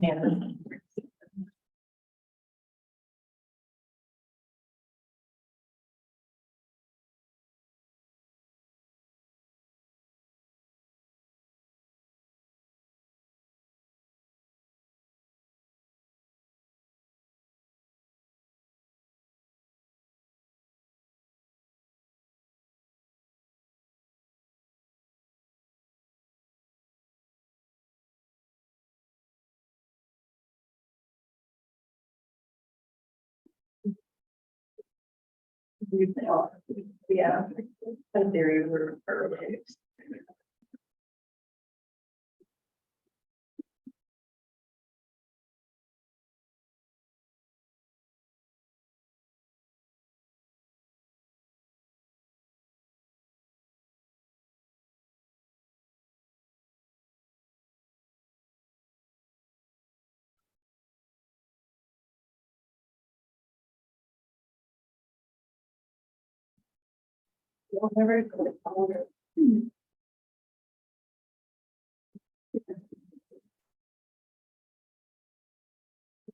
Yeah. Yeah, in theory, we're okay. Well, never click on it.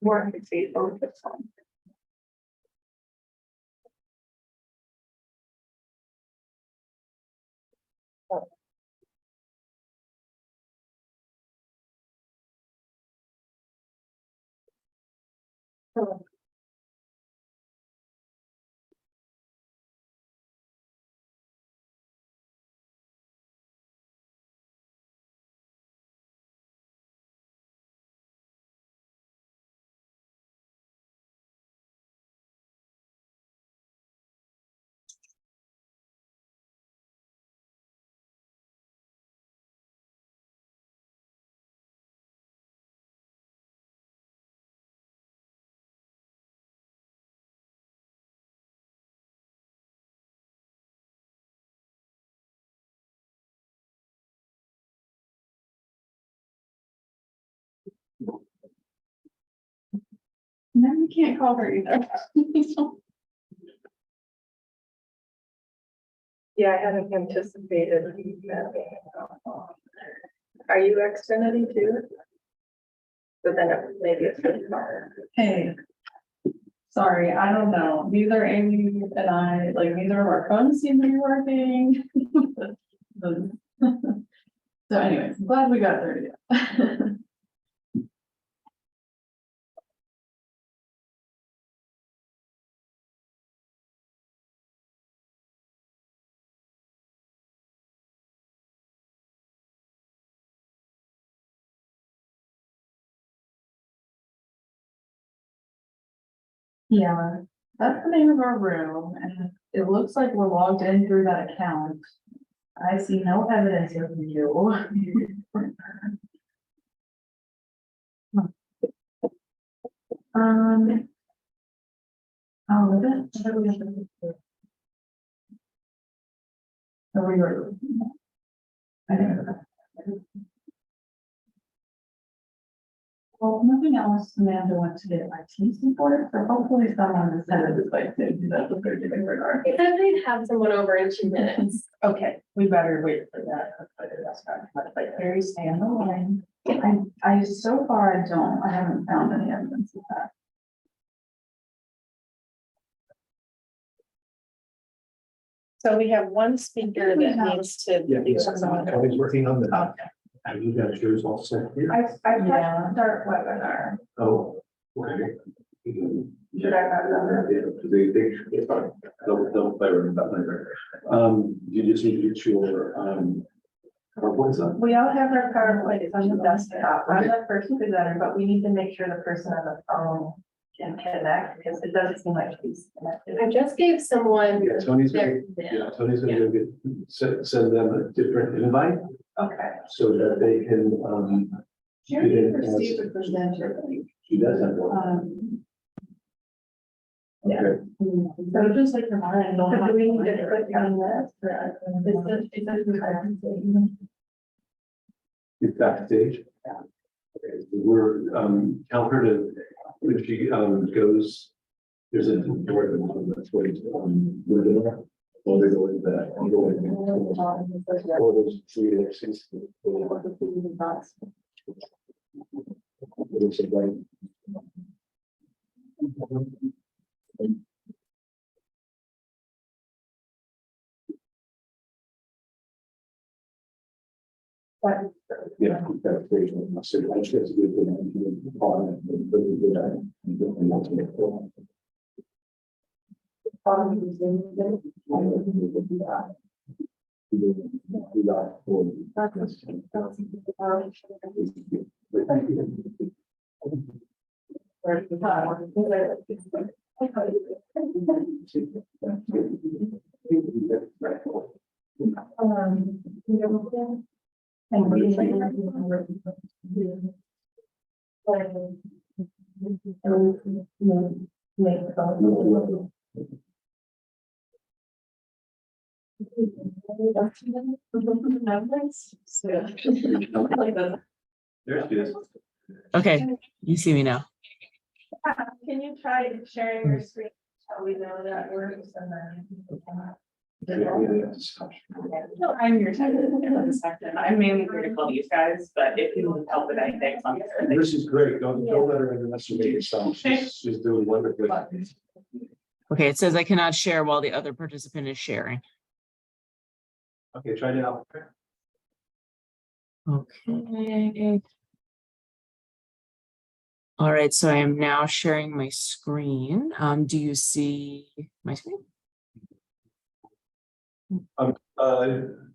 More fixate focus on. No, you can't call her either. Yeah, I hadn't anticipated that. Are you Xfinity too? But then maybe it's really hard. Hey, sorry, I don't know. Neither Amy and I, like, neither of our phones seem to be working. So anyways, I'm glad we got there. Yeah. Yeah, that's the name of our room, and it looks like we're logged in through that account. I see no evidence of you. Oh, is it? Oh, we were. I don't know. Well, nothing else, Amanda wants to get IT support, so hopefully someone is headed this way soon. That's what they're doing regard. It said they'd have someone over in 2 minutes. Okay, we better wait for that. But Kerry, stay on the line. I so far I haven't found any evidence of that. So we have one speaker that needs to. Yeah, do he's something. working on that. Okay. Have you got yours all set here? I pressed start webinar. Oh, okay. Should I have another? It's fine. Don't play with that. You just need to get your, PowerPoint's up. We all have our PowerPoints on the desktop. I'm the first presenter, but we need to make sure the person on the phone can connect because it doesn't seem like she's connected. I just gave someone Yeah, Tony's gonna, their. Tony's gonna go get, send them a different invite Okay. so that they can, Can you perceive the presenter? she does have one. Yeah. Okay. So just like mine. So do we need to click on this? It's backstage. Yeah. Okay, we're, tell her to, when she, goes, there's a door that's where, we're there. Or they go into that, or go in. Or those three exits. Yeah, that's great. So I just have to do There she is. Okay, you see me now. Can you try sharing your screen? So we know that works and then. No, I'm your technical second. I'm mainly here to call these guys, but if you need help with anything, I'm here. This is great. Don't let her underestimate yourself. She's doing wonderfully. Okay, it says I cannot share while the other participant is sharing. Okay, try now. Okay. All right, so I am now sharing my screen. Do you see my screen? Can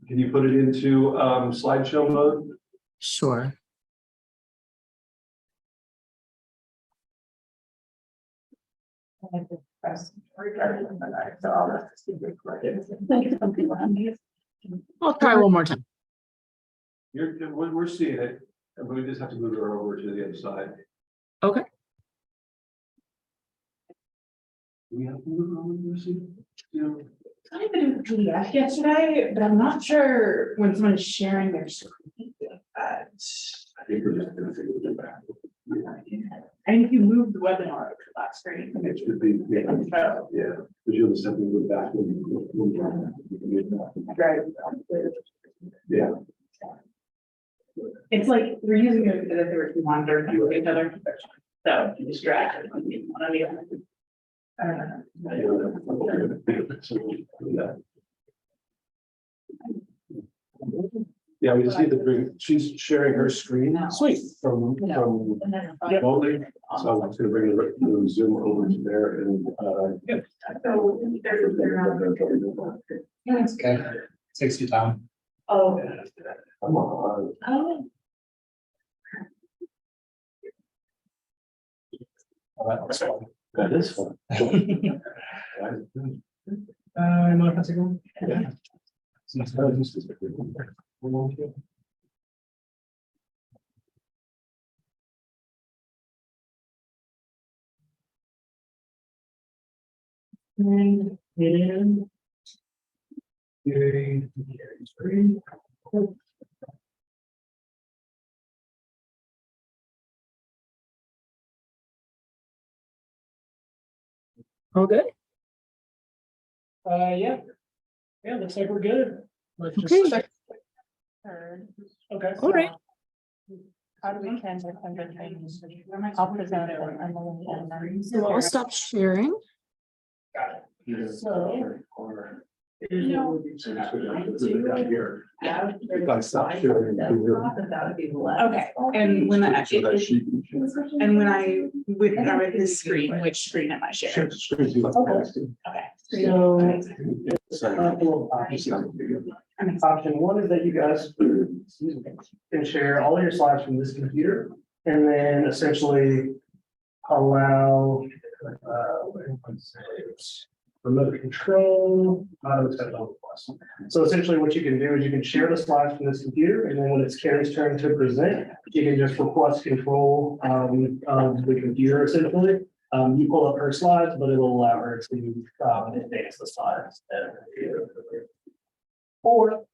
you put it into slideshow mode? Sure. I'll try one more time. We're seeing it, and we just have to move her over to the other side. Okay. Do we have to move her over to the side? I did a PDF yesterday, but I'm not sure when someone's sharing their screen. I think we're just gonna take it back. I think you moved the webinar over to that screen. It should be, yeah, because you'll just have to move it back. Yeah. It's like we're using it as if they were two monitors next to each other. So distracted. Yeah, we just need to bring, she's sharing her screen. Sweet. From remotely, so I'm just gonna bring the Zoom over to there and. That's okay. Takes you time. Oh. Come on. That's fine. That is fun. You mind if I take one? Yeah. And it is. All good? Yeah. Yeah, looks like we're good. Let's just. Okay. Okay. All right. How do we cancel under things? I'll present it when Emily and then. So I'll stop sharing. Got it. So. Here. If I stop sharing. Okay, and when I, and when I with this screen, which screen am I sharing? Okay. Option one is that you guys can share all of your slides from this computer and then essentially allow remote control. So essentially what you can do is you can share the slides from this computer, and then when it's Kerry's turn to present, you can just request control of the computer essentially. You pull up her slides, but it'll allow her to advance the slides. Or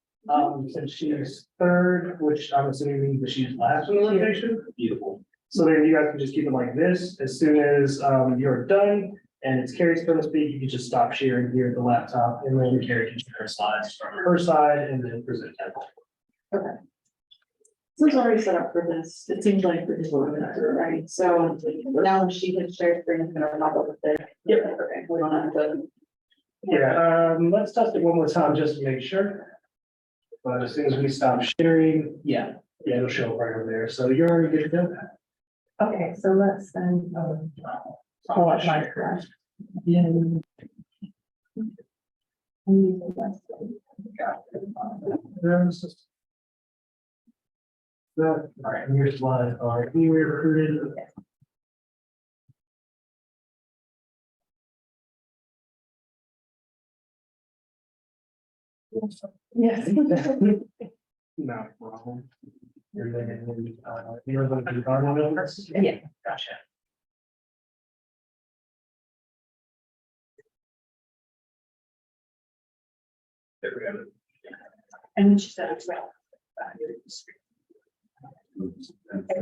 since she's third, which I'm assuming means that she's last in the location. Beautiful. So then you guys can just keep it like this. As soon as you're done and it's Kerry's turn to speak, you can just stop sharing here at the laptop, and then Kerry can share her slides from her side and then present them. Okay. This is already set up for this. It seems like for this one, right? So now when she can share screen, it's gonna pop up with it. Yep. Okay, we don't have to. Yeah, let's test it one more time just to make sure. But as soon as we stop sharing, yeah, it'll show up right over there. So you're already good to go. Okay, so let's then, pull up my screen. Yeah. All right, and here's one, anywhere recruited. Yes. No problem. You're going to do Garner? Yeah. Gotcha. There we go. And then she said it's well.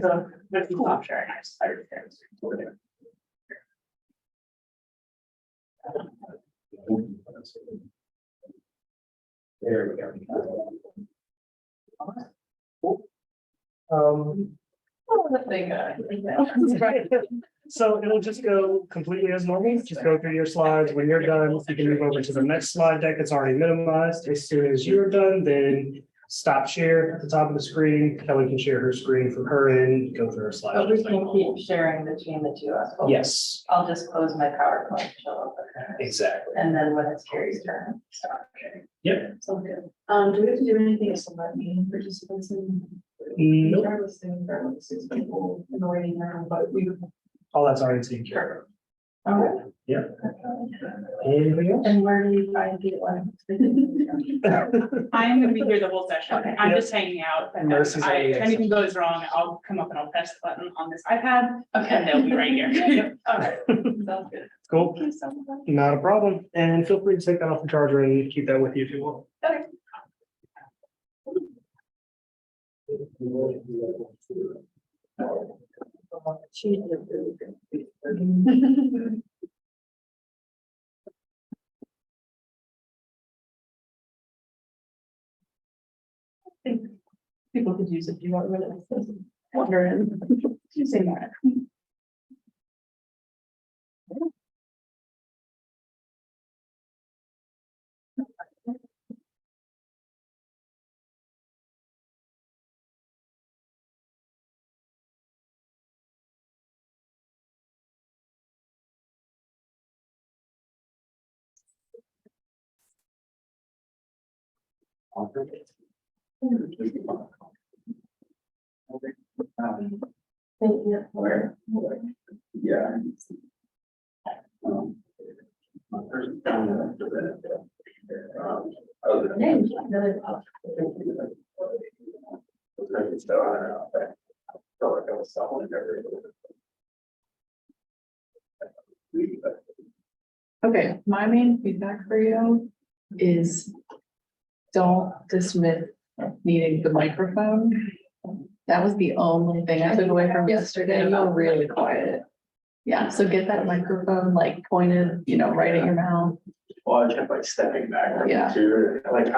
So, let's stop sharing. I started sharing. There we go. Oh, that thing, Right. So it'll just go completely as normal, just go through your slides. When you're done, you can move over to the next slide deck that's already minimized. As soon as you're done, then stop share at the top of the screen. Kelly can share her screen from her end, go through her But slides. we can keep sharing between the two of us. Yes, I'll just close my PowerPoint, show up, exactly. and then when it's Kerry's turn, stop sharing. Yep. So good. Do we have to do anything to select meeting participants in? Nope. I was thinking there were 6 people in the waiting room, but we. All that's already taken care Okay. Yep. of. Anything else? And where do we find the one? I am gonna be here the whole session. Okay. I'm Yep. just hanging out. And Mercy's I- already if anything goes wrong, I'll come up and I'll press the button on this iPad and they'll be right here. Okay, sounds good. Cool, Thank you so much. not a problem. And feel free to take that off the charger and keep that with you if you want. Okay. She did really good. I think people could use a few more minutes. Wondering. Using that. Thank you for. Yeah. Okay, my main feedback for you is don't dismiss needing the microphone. That was the only thing I took away from yesterday. You were really quiet. Yeah, so get that microphone like pointed, right at your mouth. Well, I kept like stepping back from Yeah. it too, like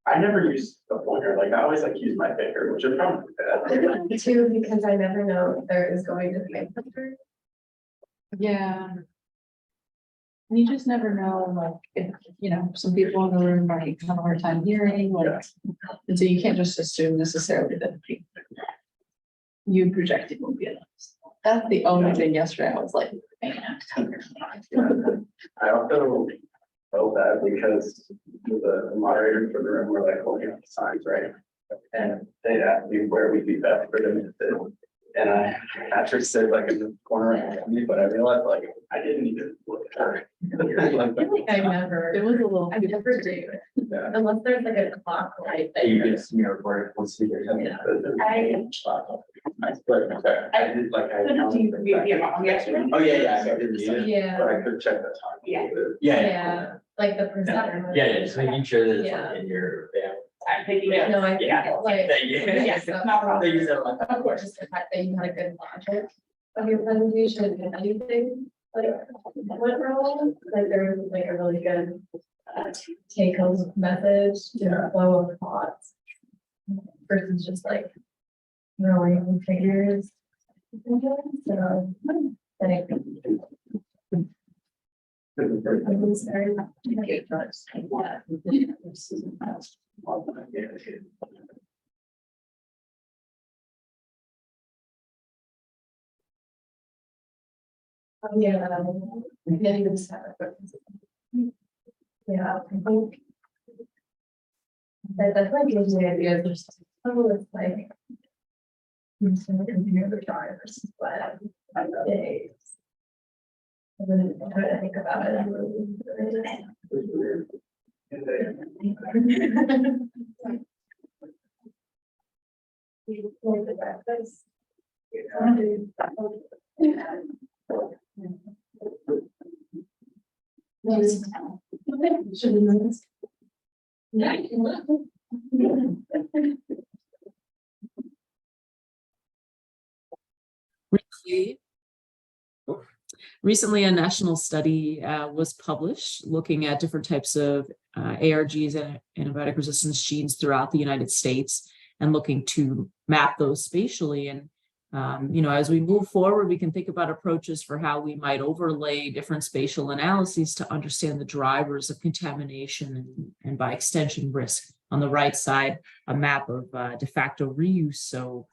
I never use the pointer, like I always like use my finger, which is probably bad. Too, because I never know if there is going to be a picture. Yeah. And you just never know, like, if, some people in the room might have a hard time hearing, like, and so you can't just assume necessarily that you projecting will be enough. That's the only thing yesterday I was like, man. I also felt that because the moderators for the room were like holding up the signs, right? And they asked me where would be best for them to sit. And I actually said like in the corner of me, but I realized like I didn't even look at her. I feel like I never, It was a little. I never do, Yeah. unless there's like a clock light. that You you're- can see me recording, we'll see your. Yeah. But okay, I did like. I Do you be on yesterday? Oh, yeah, I didn't need it, Yeah. but I could check the time. Yeah. Yeah, like the presenter. Yeah, just making sure that it's Yeah. like in your, yeah. I'm thinking, yeah. No, I think Yeah. like. Thank you. Yeah, so- no problem. Thank you so much. Of course, just the fact that you had a good logic of your presentation and anything, like, went wrong, like there was like a really good take home message, flow of thoughts. Versus just like really figures. So, I think. Yeah. Yeah, I think. That definitely gives me ideas. There's some of it's like. I'm just gonna compare the drivers, but days. I'm gonna try to think about it. Recently, recently, a national study was published looking at different types of ARGs and antibiotic resistance genes throughout the United States and looking to map those spatially. And, as we move forward, we can think about approaches for how we might overlay different spatial analyses to understand the drivers of contamination and by extension risk. On the right side, a map of de facto reuse. So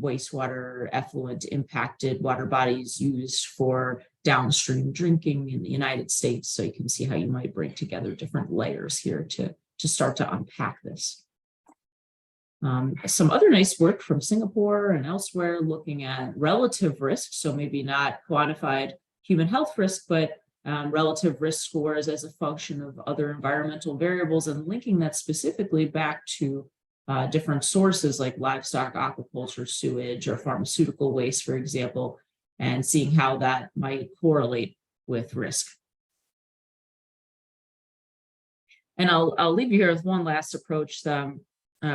wastewater effluent impacted water bodies used for downstream drinking in the United States. So you can see how you might bring together different layers here to start to unpack this. Some other nice work from Singapore and elsewhere looking at relative risk. So maybe not quantified human health risk, but relative risk scores as a function of other environmental variables and linking that specifically back to different sources like livestock, aquaculture, sewage, or pharmaceutical waste, for example, and seeing how that might correlate with risk. And I'll leave you here with one last approach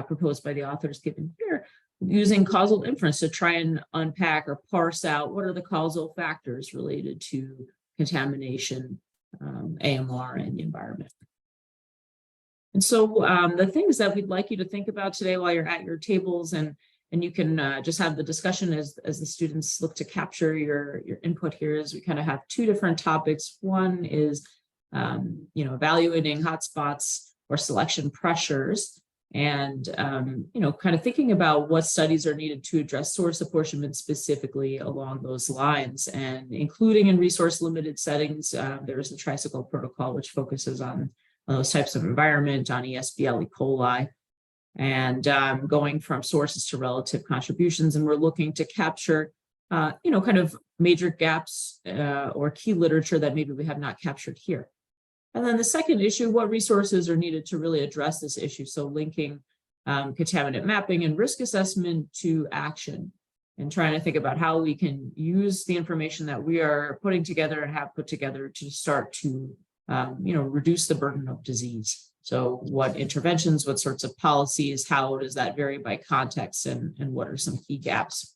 proposed by the authors given here, using causal inference to try and unpack or parse out what are the causal factors related to contamination, AMR, and the environment. And so the things that we'd like you to think about today while you're at your tables, and you can just have the discussion as the students look to capture your input here, is we kind of have two different topics. One is, evaluating hotspots or selection pressures, and, kind of thinking about what studies are needed to address source apportionment specifically along those lines, and including in resource limited settings. There is the tricycle protocol, which focuses on those types of environment, on ESBL, E. coli, and going from sources to relative contributions. And we're looking to capture, kind of major gaps or key literature that maybe we have not captured here. And then the second issue, what resources are needed to really address this issue? So linking contaminant mapping and risk assessment to action, and trying to think about how we can use the information that we are putting together and have put together to start to reduce the burden of disease. So what interventions, what sorts of policies, how does that vary by context, and what are some key gaps?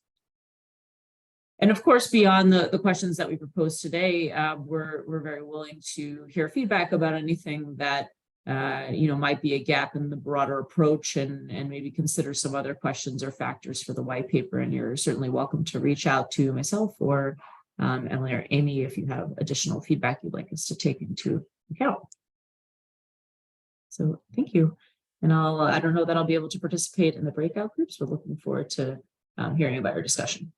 And of course, beyond the questions that we proposed today, we're very willing to hear feedback about anything that might be a gap in the broader approach, and maybe consider some other questions or factors for the white paper. And you're certainly welcome to reach out to myself or Emily or Amy if you have additional feedback you'd like us to take into account. So thank you. And I don't know that I'll be able to participate in the breakout groups, but looking forward to hearing about your discussion.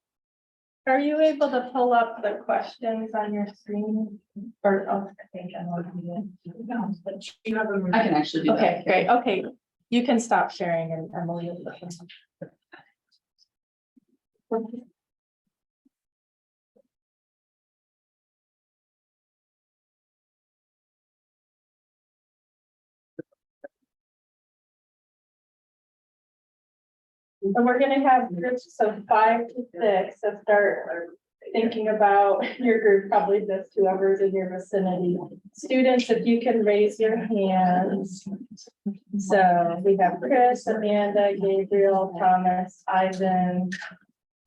Are you able to pull up the questions on your screen? Or, I think I'm looking at. I can actually do that. Okay, great. Okay, you can stop sharing, and Emily will listen. And we're gonna have groups of 5 to 6, so start thinking about your group, probably just whoever's in your vicinity. Students, if you can raise your hands. So we have Chris, Amanda, Gabriel, Thomas, Ivan.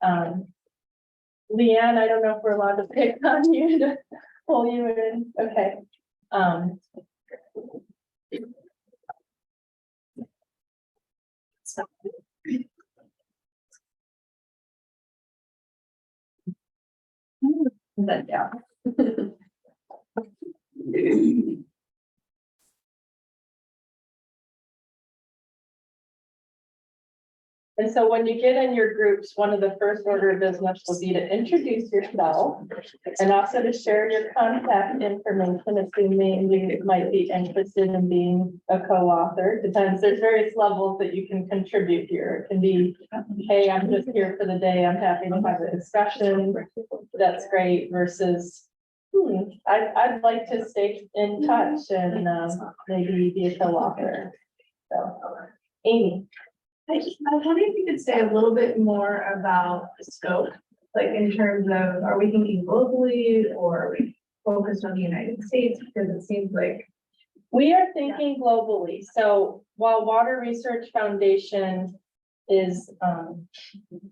Leanne, I don't know if we're allowed to pick on you to pull you in. Okay. then, yeah. And so when you get in your groups, one of the first order of business will be to introduce yourself and also to share your contact information, assuming you might be interested in being a co-author. Depends, there's various levels that you can contribute here. It can be, hey, I'm just here for the day, I'm happy to have a discussion. That's great, versus, I'd like to stay in touch and maybe be a co-author. So, Amy. I was wondering if you could say a little bit more about the scope, like in terms of, are we thinking globally or are we focused on the United States? Because it seems like. We are thinking globally. So while Water Research Foundation is,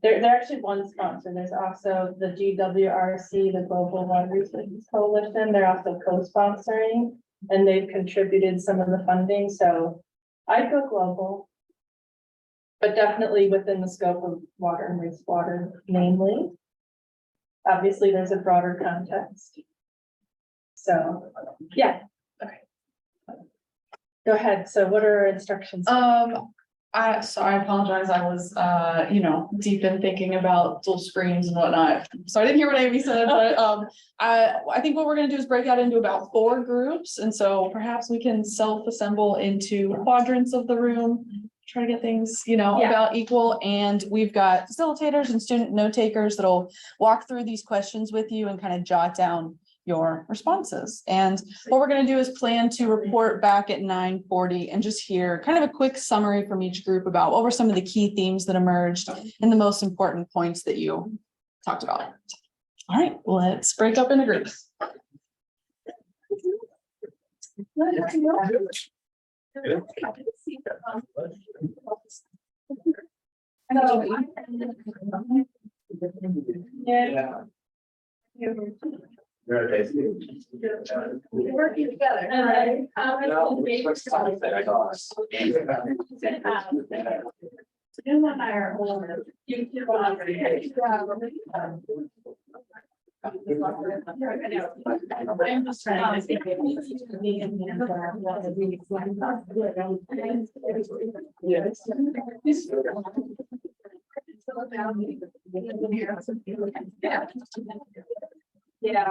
they're actually one sponsor. There's also the GWRC, the Global Water Research Coalition. They're also co-sponsoring and they've contributed some of the funding. So I'd go global. But definitely within the scope of water and wastewater, namely. Obviously, there's a broader context. So, yeah. Okay. Go ahead. So what are our instructions? I apologize. I was, deep in thinking about dual screens and whatnot. So I didn't hear what Amy said, but, I think what we're gonna do is break out into about 4 groups. And so perhaps we can self-assemble into quadrants of the room. Try to get things, about equal, and we've got facilitators and student note takers that'll walk through these questions with you and kind of jot down your responses. And what we're going to do is plan to report back at 9:40 and just hear kind of a quick summary from each group about what were some of the key themes that emerged and the most important points that you talked about. All right, let's break up into groups. Yeah. We're working together. You and I are. I'm just trying to think. Yeah.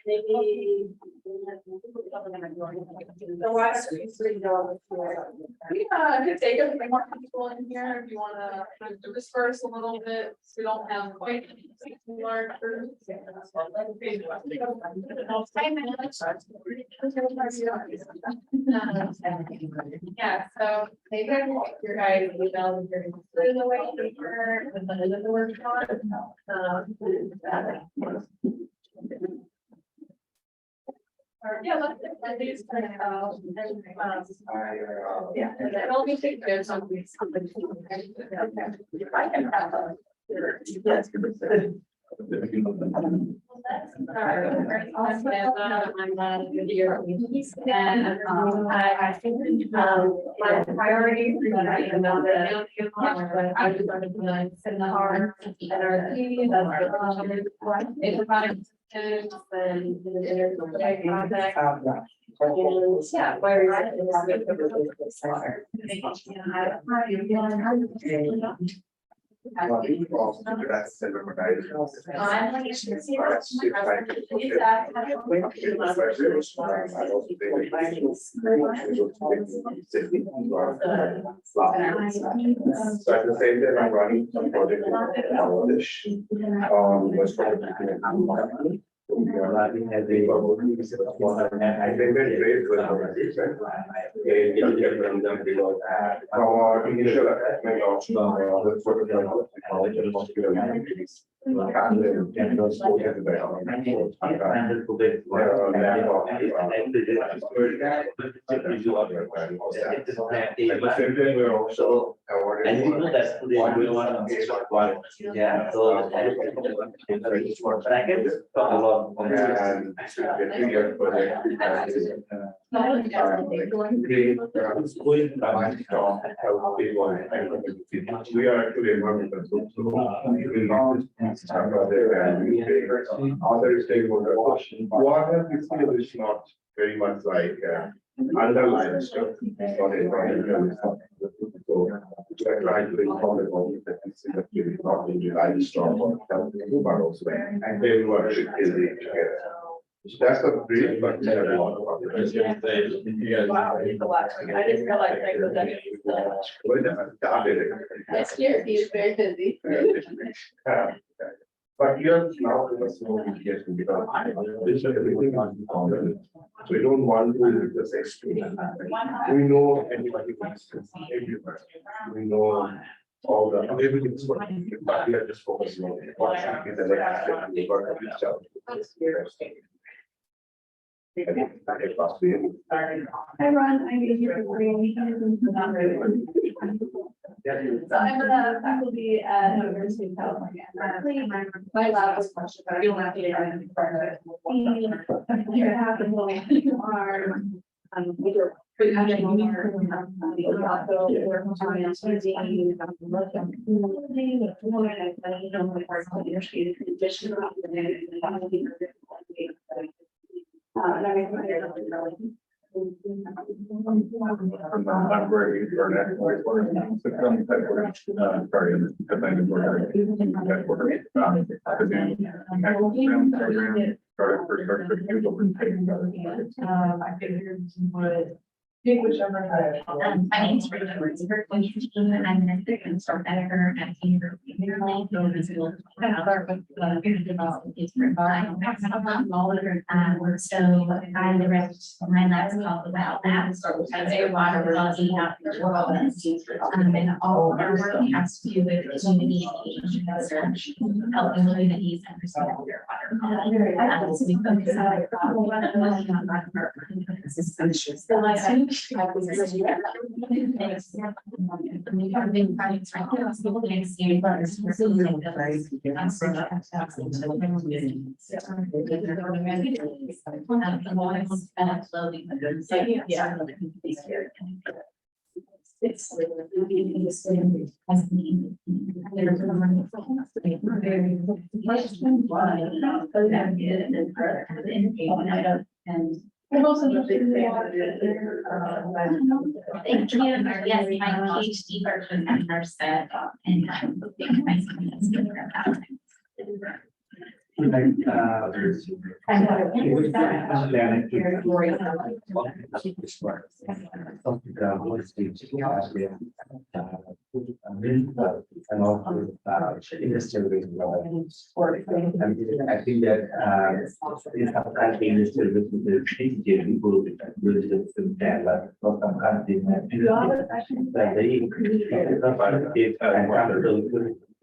Maybe. The water street go. Yeah, I could take a few more people in here if you wanna disperse a little bit, so we don't have quite large groups. Yeah, so maybe I can take your guys' email and through the way paper with the end of the workshop. Yeah, let's at least print it out. Yeah, and then I'll be taking notes on these. I can have a. Yes. I think my priority is that I know that I was going to be like in the heart and our team. It's about and yeah, where is water? So at the same time, I'm running some project in Bangladesh. I've been very grateful from them because our initial assessment of the technology and hospital And you know that's the one. Yeah, so. But I can talk a lot. We are actually environmental. Other stakeholders. Water is not very much like underlying stuff. It's not environmental. So we are trying to inform the public that this is actually not only like storm or but also and they work together. So that's the brief, but we have a lot of others. Wow, I didn't realize they were that. Next year, he's very busy. But here now we must know education because this is everything on the common. So we don't want to do this extreme. We know anybody wants to everywhere. We know all the everything's working, but we are just focusing on what is the next step in the work of each other. Hi, Ron, I'm here for free. So I'm a faculty at University of California. My lab was question, but I don't have to get in front of it. Here half the people are. We have a more. I'm very I figured you would pick whichever. My name is Pruden. I'm an assistant editor at University of Maryland. So I direct my lab's called about that. Wastewater quality out in the world. And all of our work has to do with community engagement research, helping communities understand their water quality. So we focus on I've been projects right now, so we're seeing butters. It's and I'm also just big fan. Thank you. Yes, my PhD work with Garner said, and I'm hoping my son is doing that. And also, industrial waste. And I think that, in some countries, industrial waste is people with some but for some countries, that they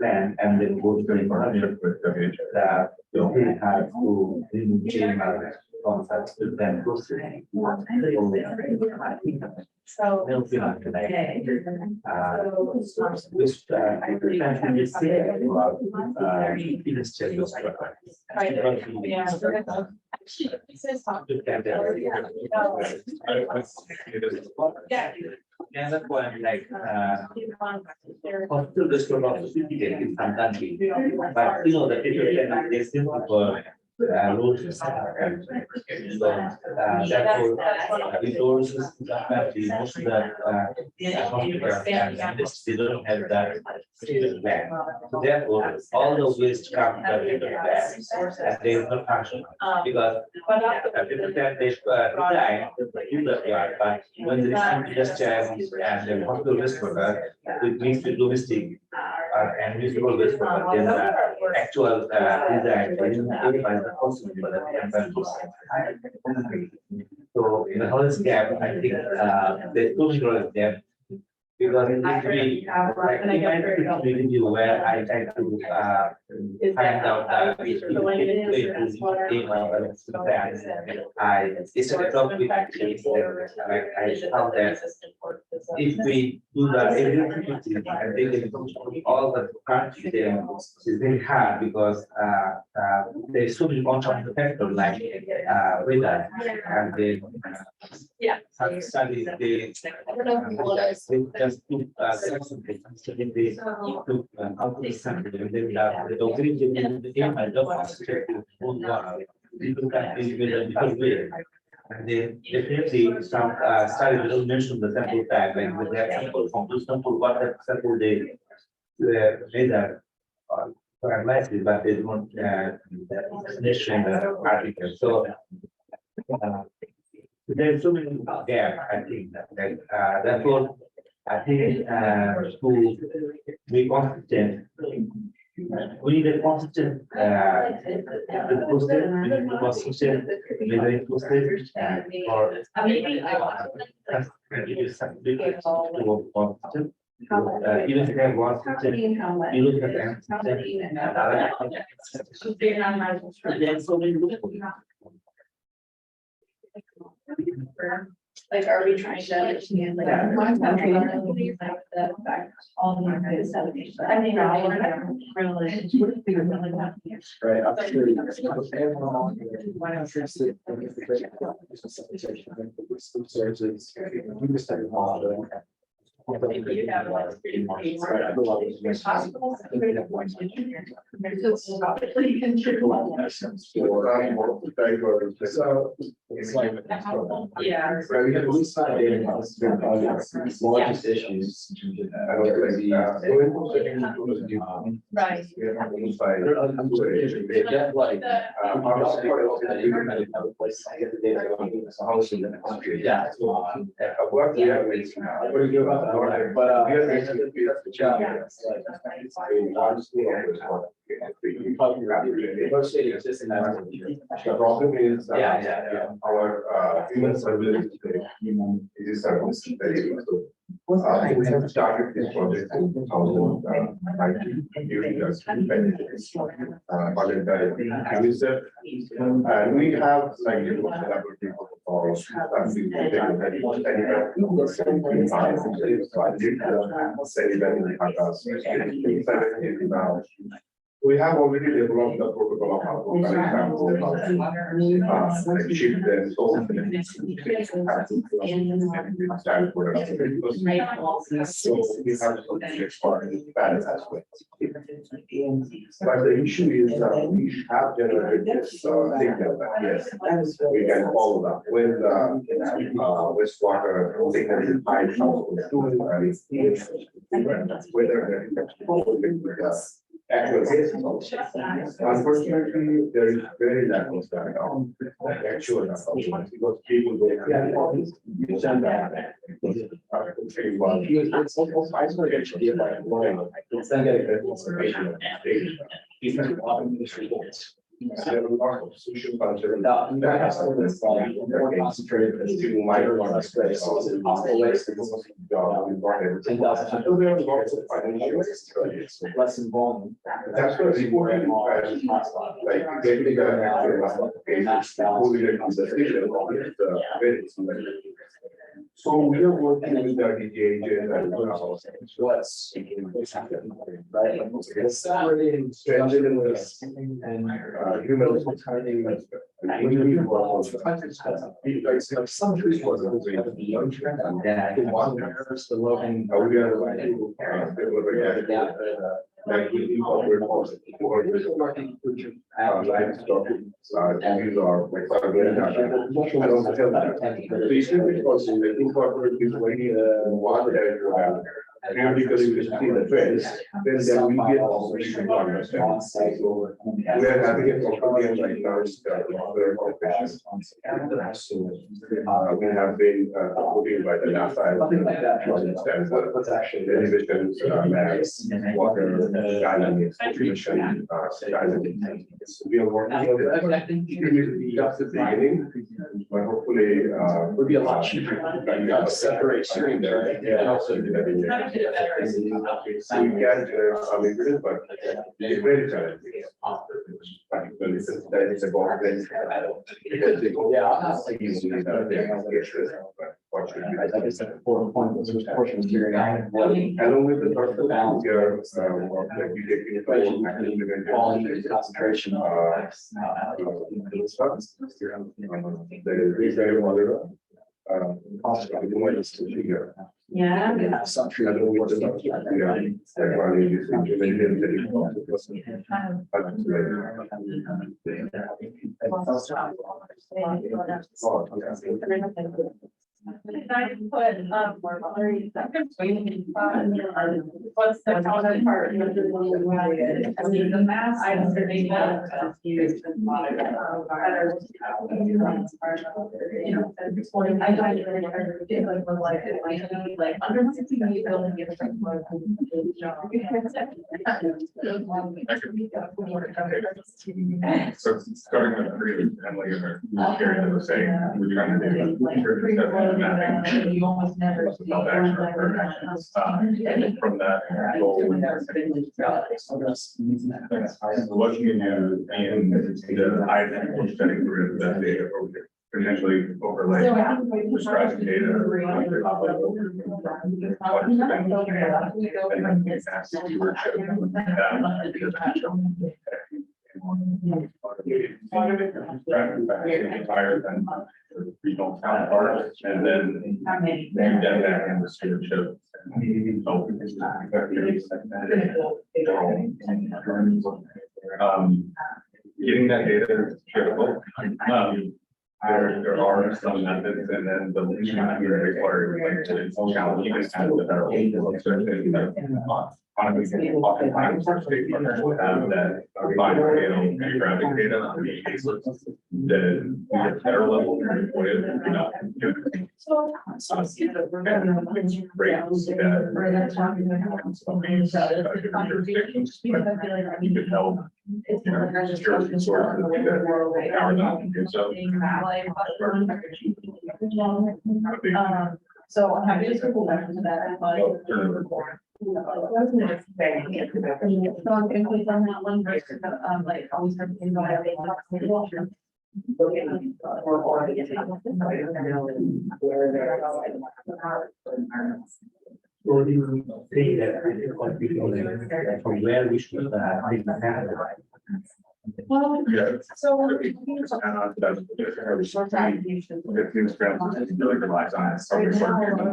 plan and then go to the production that they have to change our concepts to then proceed. So. They'll be on today. This, I think is about, industrial structure. Yeah. Yeah, that's why I'm like, hospital restaurant also should be there in some countries. But you know, the people they still prefer roads. Therefore, resources, most of the hospitals and this, they don't have that particular plan. So therefore, all the waste come to the plan and they will not function because people can they design in the yard, but when there is some industrial and the hospital waste product, it needs to domestic and municipal waste product, then the actual design by the possibility for the so in the knowledge gap, I think there's 2 knowledge gap Because if we, like, in my review where I try to, find out that I, it's a top with, like, I found that if we do that, everything, I think it comes from all the countries there, it's very hard because, there's so many contract factors like, weather and the, some studies, they, just took, in the, took, out of something, and then, the origin in the game, I don't want to check the whole world. We look at it with a different way. And then definitely some studies don't mention the sample tag, like the sample from this sample, what the sample they made for analysis, but they don't mention the article. So there's so many gaps, I think that therefore I think to be consistent. We need a consistent, consistent, measuring process, or even if you have one system, you look at the there's so many loopholes. Like, are we trying to understand, like, my country, like, the fact, all the dissemination? I mean, Yeah. Right, we have at least 5 data points, largest issues. I don't think Right. They get like, obviously, I get the data on housing in the country. Yeah. What do you do about that? But, we have the challenge. The problem is, our human services today, it is service very good. We have started this project in 2019 during the pandemic. And we have like collaborative we have already developed the protocol of how to shift them. So we have some expert in balance as well. But the issue is we have generated this signal that yes, we can follow that when the wastewater signal is high, whether actual cases. Unfortunately, there is very lack of that actual because people go. It's almost isolated to get by employing. It's not getting that information. Social culture. That has to be more concentrated as to minor on space. Possible ways to job and everything. Less involved. That's what it's important. Like getting so we are working with the DGA and what's right? It's separating strategy and human timing. Like some trees was the loving. Like we incorporate livestock, these are like and also help that. These because they incorporate this way water periodically we see the trends, then we get also we are having a problem right now other occupations. We have been putting by the last time what's actually the emissions, water, dynamics, nutrition, we are working on that. just the beginning, but hopefully, Would be a lot cheaper. Separate stream there. yeah. So, we get, some evidence, but it's very challenging. It's a ball place. Yeah. Usually, but fortunately. I guess that 4 point was portion of your guy. Along with the first balance here, like you get Quality, concentration. There is very moderate. Cost of the way to figure. Yeah. Some tree. I don't know what the. I put, what's the counterpart? I mean, the math items are being used. I find it really hard to get like under 60 you building a different. So starting with Pruden, Emily and Kerry was saying, we're trying to do. You almost never. And from that. What you do in the item setting through that data potentially overlay. Prescribing data. Higher than regional counterparts, and then you've done that in the stewardship. Getting that data is critical. There are some methods, and then the least required challenge even at the federal. Honestly, oftentimes our state partners will have that fine scale geographic data on the cases that the federal level can avoid it, you know. You could help. So I'm happy to circle back to that, but. So I'm gonna click on that one, like always have to know everything. From where we should have. Well, Yeah. so. It seems really relies on public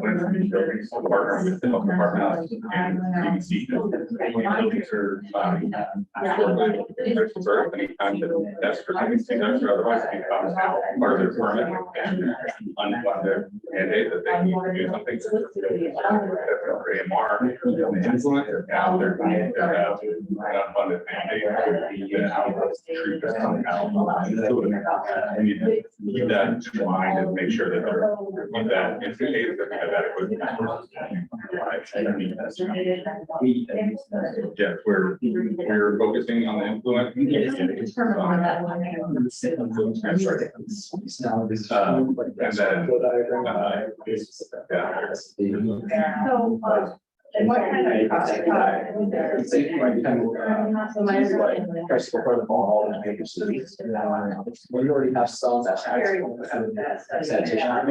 works and buildings, partner with the health department and see buildings are. Anytime that that's for anything extra, otherwise it becomes part of their permit and unfunded mandate that they need to do something. AMR, influence, now they're going to have an unfunded mandate. Treat this somehow. And you keep that in mind and make sure that they're with that indicated that they have adequate. Yes, we're focusing on the influence. And what kind of cost? We already have some that sanitation.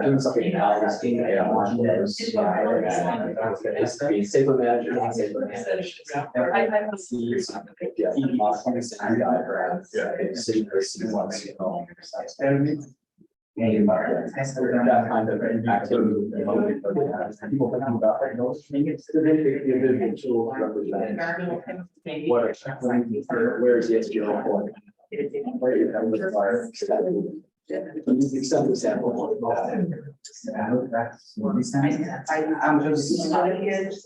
Doing something now, this thing, safer management, safer management. And that kind of activity. People thinking about like those things. Individual represent what where is the SGL point? Where you have required. Except the sample. I'm just.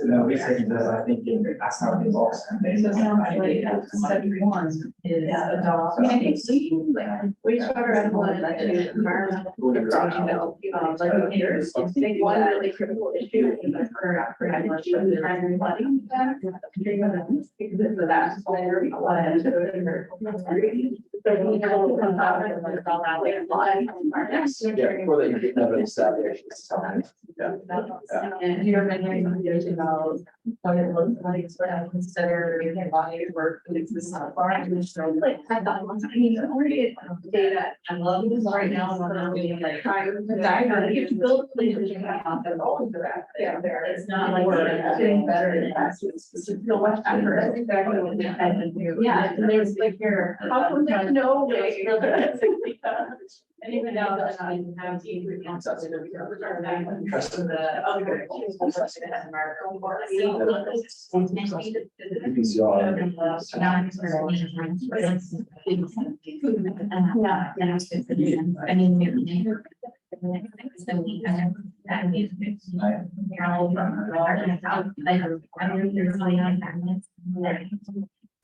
No, we said that I think that's how it works. Step one is adopt. Wastewater and flood environmental. Like one really critical issue in the current primary flooding. Because of that. So we have all out like flood. Yeah, before they get evidence established. And you're mentioning about what it looks like, what I consider body work. It's this not far. Like I thought, I mean, already data. I love this right now. I'm really like trying to diagram. You can build places you have out there. All of that. Yeah, there. It's not like we're getting better than that. It's feel much better. That's exactly what we had to do. Yeah, and there's like your. How come there's no way? And even now that I have deep concepts in the other.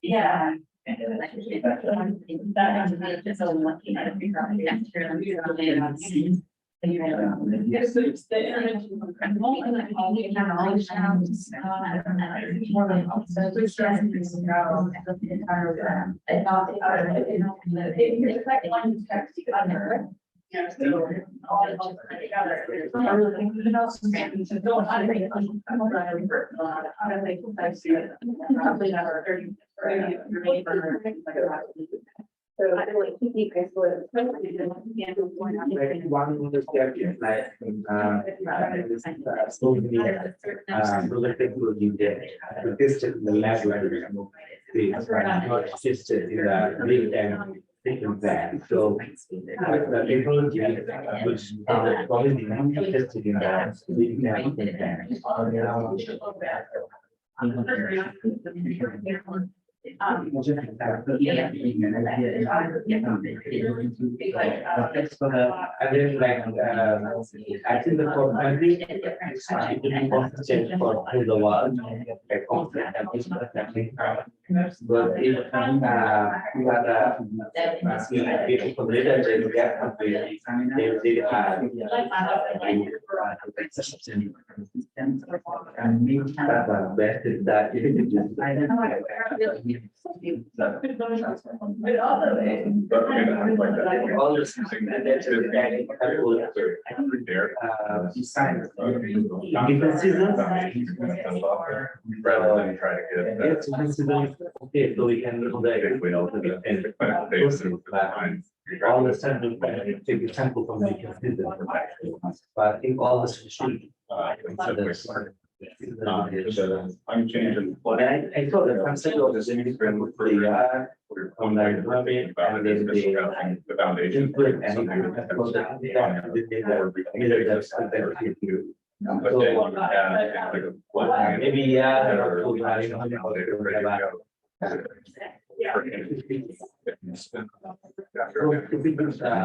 Yeah. Yes, it's the intervention of criminal and then all we have all the challenges. More than also the stress and the entire. It's like one text together. Yeah, so all together. I really think that else is maybe to go on. I'm really working on it. I don't think I see it. Probably never. So I don't like keep you guys going. Like one of the steps is like, related to the tested in the laboratory. Not tested in the big and taken back. So the technology which probably be tested in the big and I think like I think the for country change for the world but if you have people later they get they best is that all this rather than try to get. Okay, so we can all the sample take a sample from the consider. But I think all the should Unchanged and. I thought the concept of the semi with the on the and then The foundation. But then you have like a flood. Maybe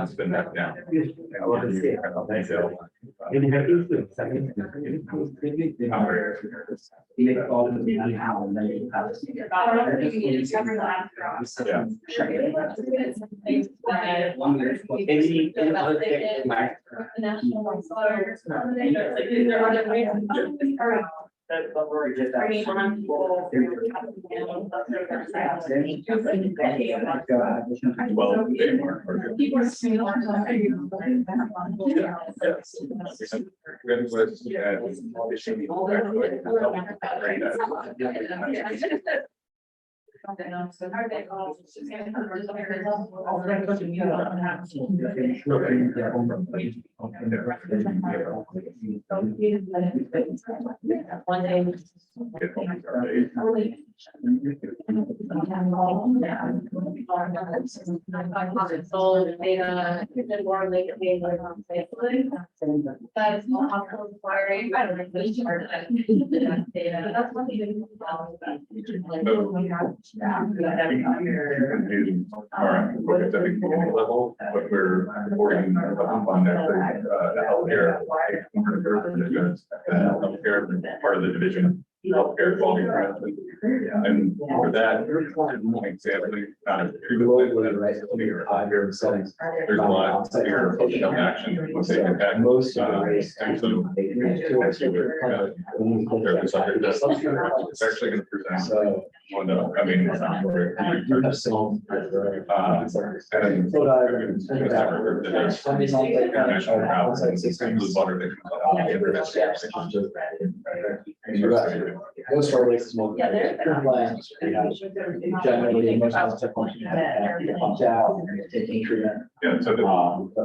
Spin that down. One day. Solar data, more like that is not how requiring. I don't know. Which part of that data. That's what we do. Level, but we're working on that, healthcare. Healthcare, part of the division, healthcare quality management. And for that, example, not a treatment, 5 year settings. there's a lot of severe health action. Once they impact Most of and so it's actually going to present So. on the upcoming. Those are ways to Yeah, they're- generally emotional stuff comes out, taking treatment. Yeah, so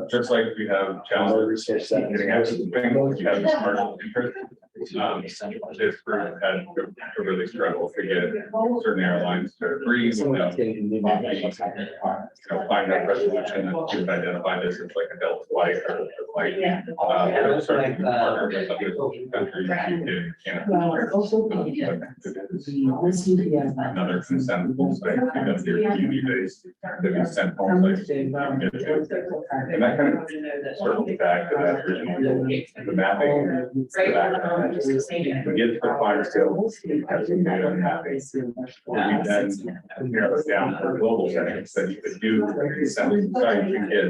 just like we have challenges getting access to things, we have commercial interest. This group had to really struggle to get certain airlines to agree without, find that resolution and to identify this as like a Delta flight or like. Certain partners of the country, another consent site, because they're community based, the consent site. And that kind of circles back to that original, the mapping. We get to the fire scale, have some data on mapping. We then narrow it down for global settings that you could do consent site to get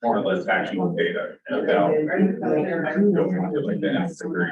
more or less actionable data without going into like the nth degree.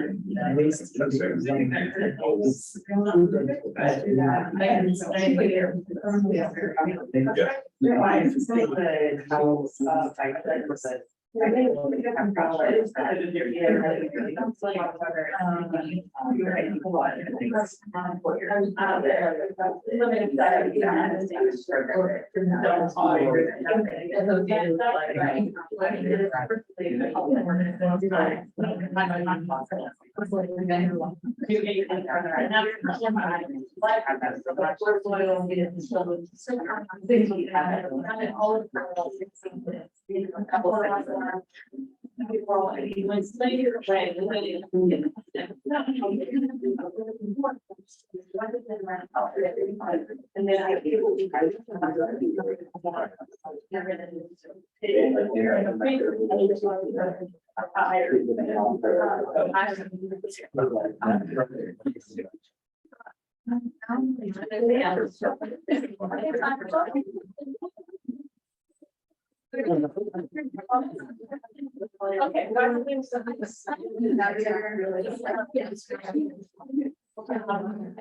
And then I okay.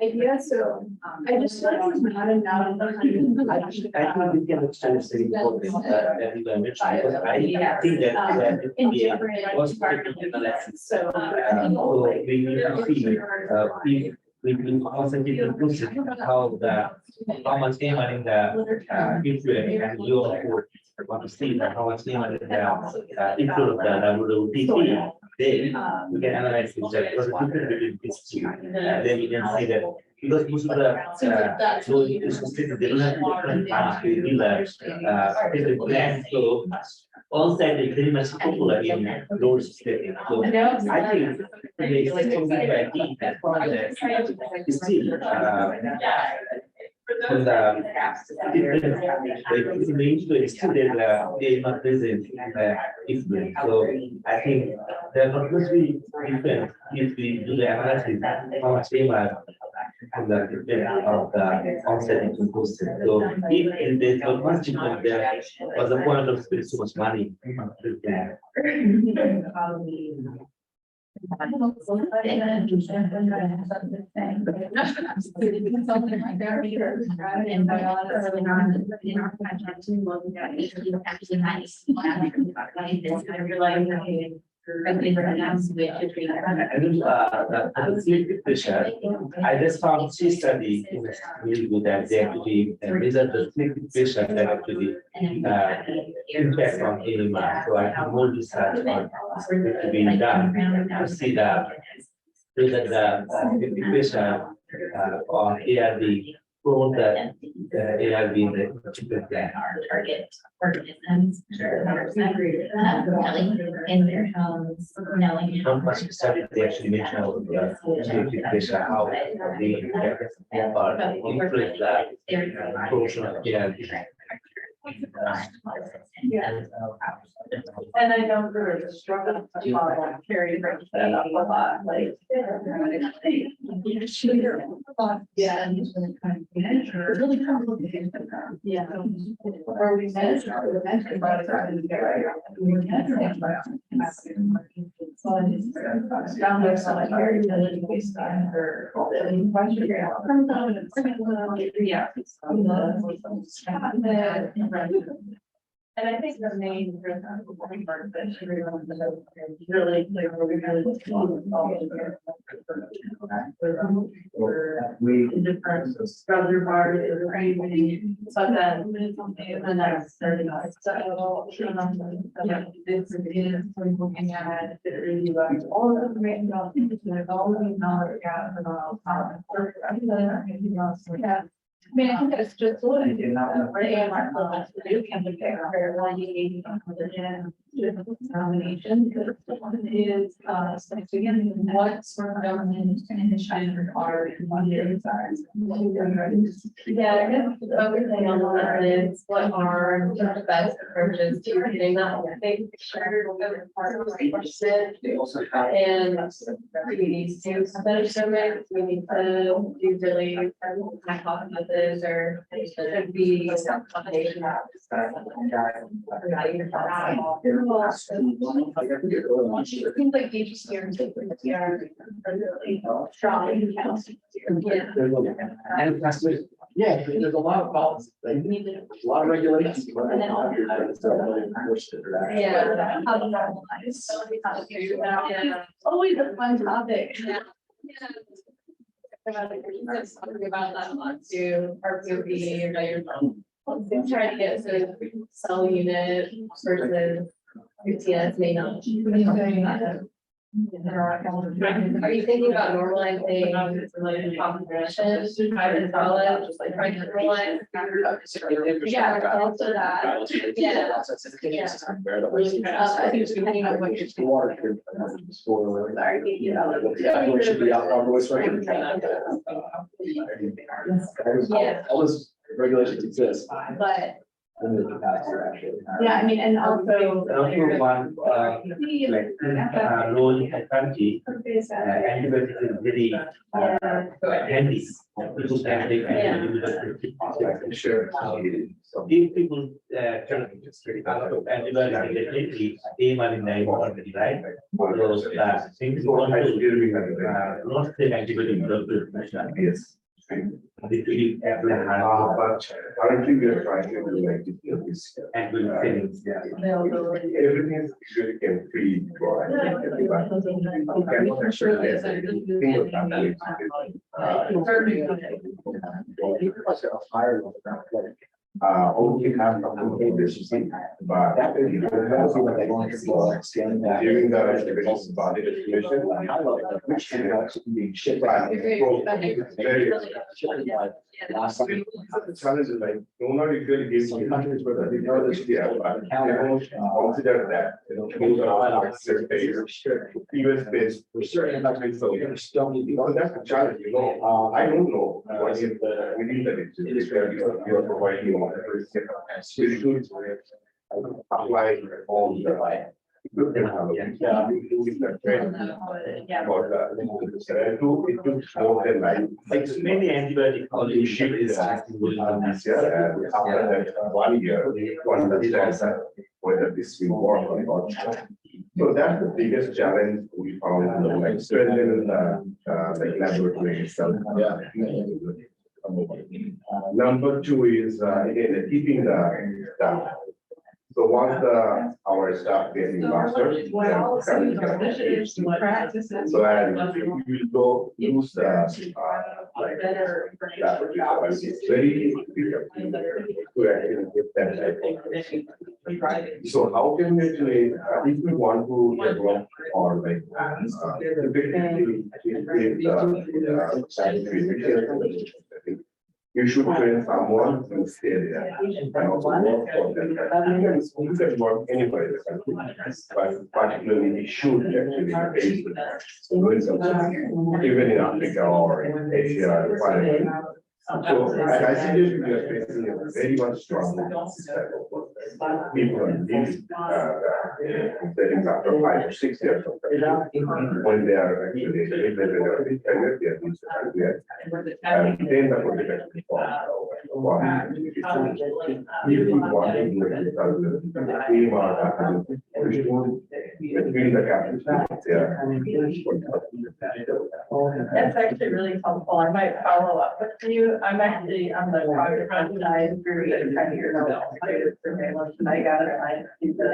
Idea, so I just like not enough. I think we can extend the city code that you mentioned, because I think that it In would be different was departments, so. so we need to see if we can constantly improve how much money that influence and your want to see that how much money that influence that will be then we can analyze this that was the difference between these two. Then we can see that because most of the so they don't have different parts to do that different plans. So all that is very much popular in those states. So I think they by team that project is still from the they not present so I think they're not going to be different if we do the analysis how much they are from the of the offsetting composite. So if there's not much difference there, what's the point of spending so much money? And we were announced with the tree. The pressure, I just found three study in really good that they actually measure the sleep pressure that actually impact on AMR. So I have more research on to be done to see that whether the pressure on ARV promote the ARV in the chicken plant. Our target organisms. In their homes, knowing. How much study they actually mention about the pressure, how they influence that portion of ARV. And I know there was a struggle to Kerry brings that up a lot, like. Yeah. It's really complicated. Yeah. Or we managed to mention about it. Down there, so like very waste time for. Yeah. And I think the main part that she really, different other bars is crazy. So then the next 30 minutes. So this is looking at it really like all of the information about all of the knowledge about I mean, I think it's just what I do now, where AMR class to do can be fair, nomination, because one is, so again, what sort of government initiatives are in years are. Yeah, I guess everything on the list is what are the best approaches to getting that big picture of part of the question. And we need to better survey, we need to do really hypotheses or it should be some combination of. It seems like each year are really strong. Yeah, there's a lot of policies, like, a lot of regulations. And then all always a fun topic. Yeah. About that a lot too, RPOB, about your trying to get sort of cell unit versus UTS may not. Are you thinking about normalizing like population, private college, just like trying to normalize? Yeah, also that. Yeah. I think it's depending on what you're. Water. Sorry. Yeah, we should be out on voice recognition. Yeah. All those regulations exist. But. Limited capacity actually. Yeah, I mean, and also. Also one, role in the country, antibiotics is very handy. People can take antibiotics. Sure. So if people can antibiotics immediately, they are in the already, right? So things want to not take antibiotic. Yes. But currently we are trying to do like this. And we things, yeah. Everything is usually can free for everybody. You cannot ensure that every single family. Only have some behaviors, but that is during the activities body distribution. Which can actually shipped by. The challenge is like, no one really gives some countries where they know this, yeah, but they don't consider that, those are like certain US based. For certain countries, so that's the challenge, I don't know what is the, within the, it is where you are providing. Apply all the. Yeah. It took more than like. Many antibiotic Ship is acting this year, and after that 1 year, one understands whether this will work or not. So that's the biggest challenge we found, like strengthening the laboratory itself. Yeah. Number two is again keeping the So once our staff getting masters. What then else? Kerry can Practices, practices. So and you will go use the like Better. that would be it's very difficult to actually get that type of. So how can we actually, if we want to develop or like basically you should train someone to stay there and also work for them. You can work anywhere in the country, but particularly we should actually base it even in Africa or in Asia or whatever. So and I suggest we are facing a very much stronger type of work. People are leaving, setting after 5 or 6 years of when they are actually, if they are independent, they are in the country. And then the project actually falls out. If you want to do it, the team are between the captains, That's actually really helpful. I might follow up with you. I'm actually on the project side for kind of your surveillance, and I got it. I think that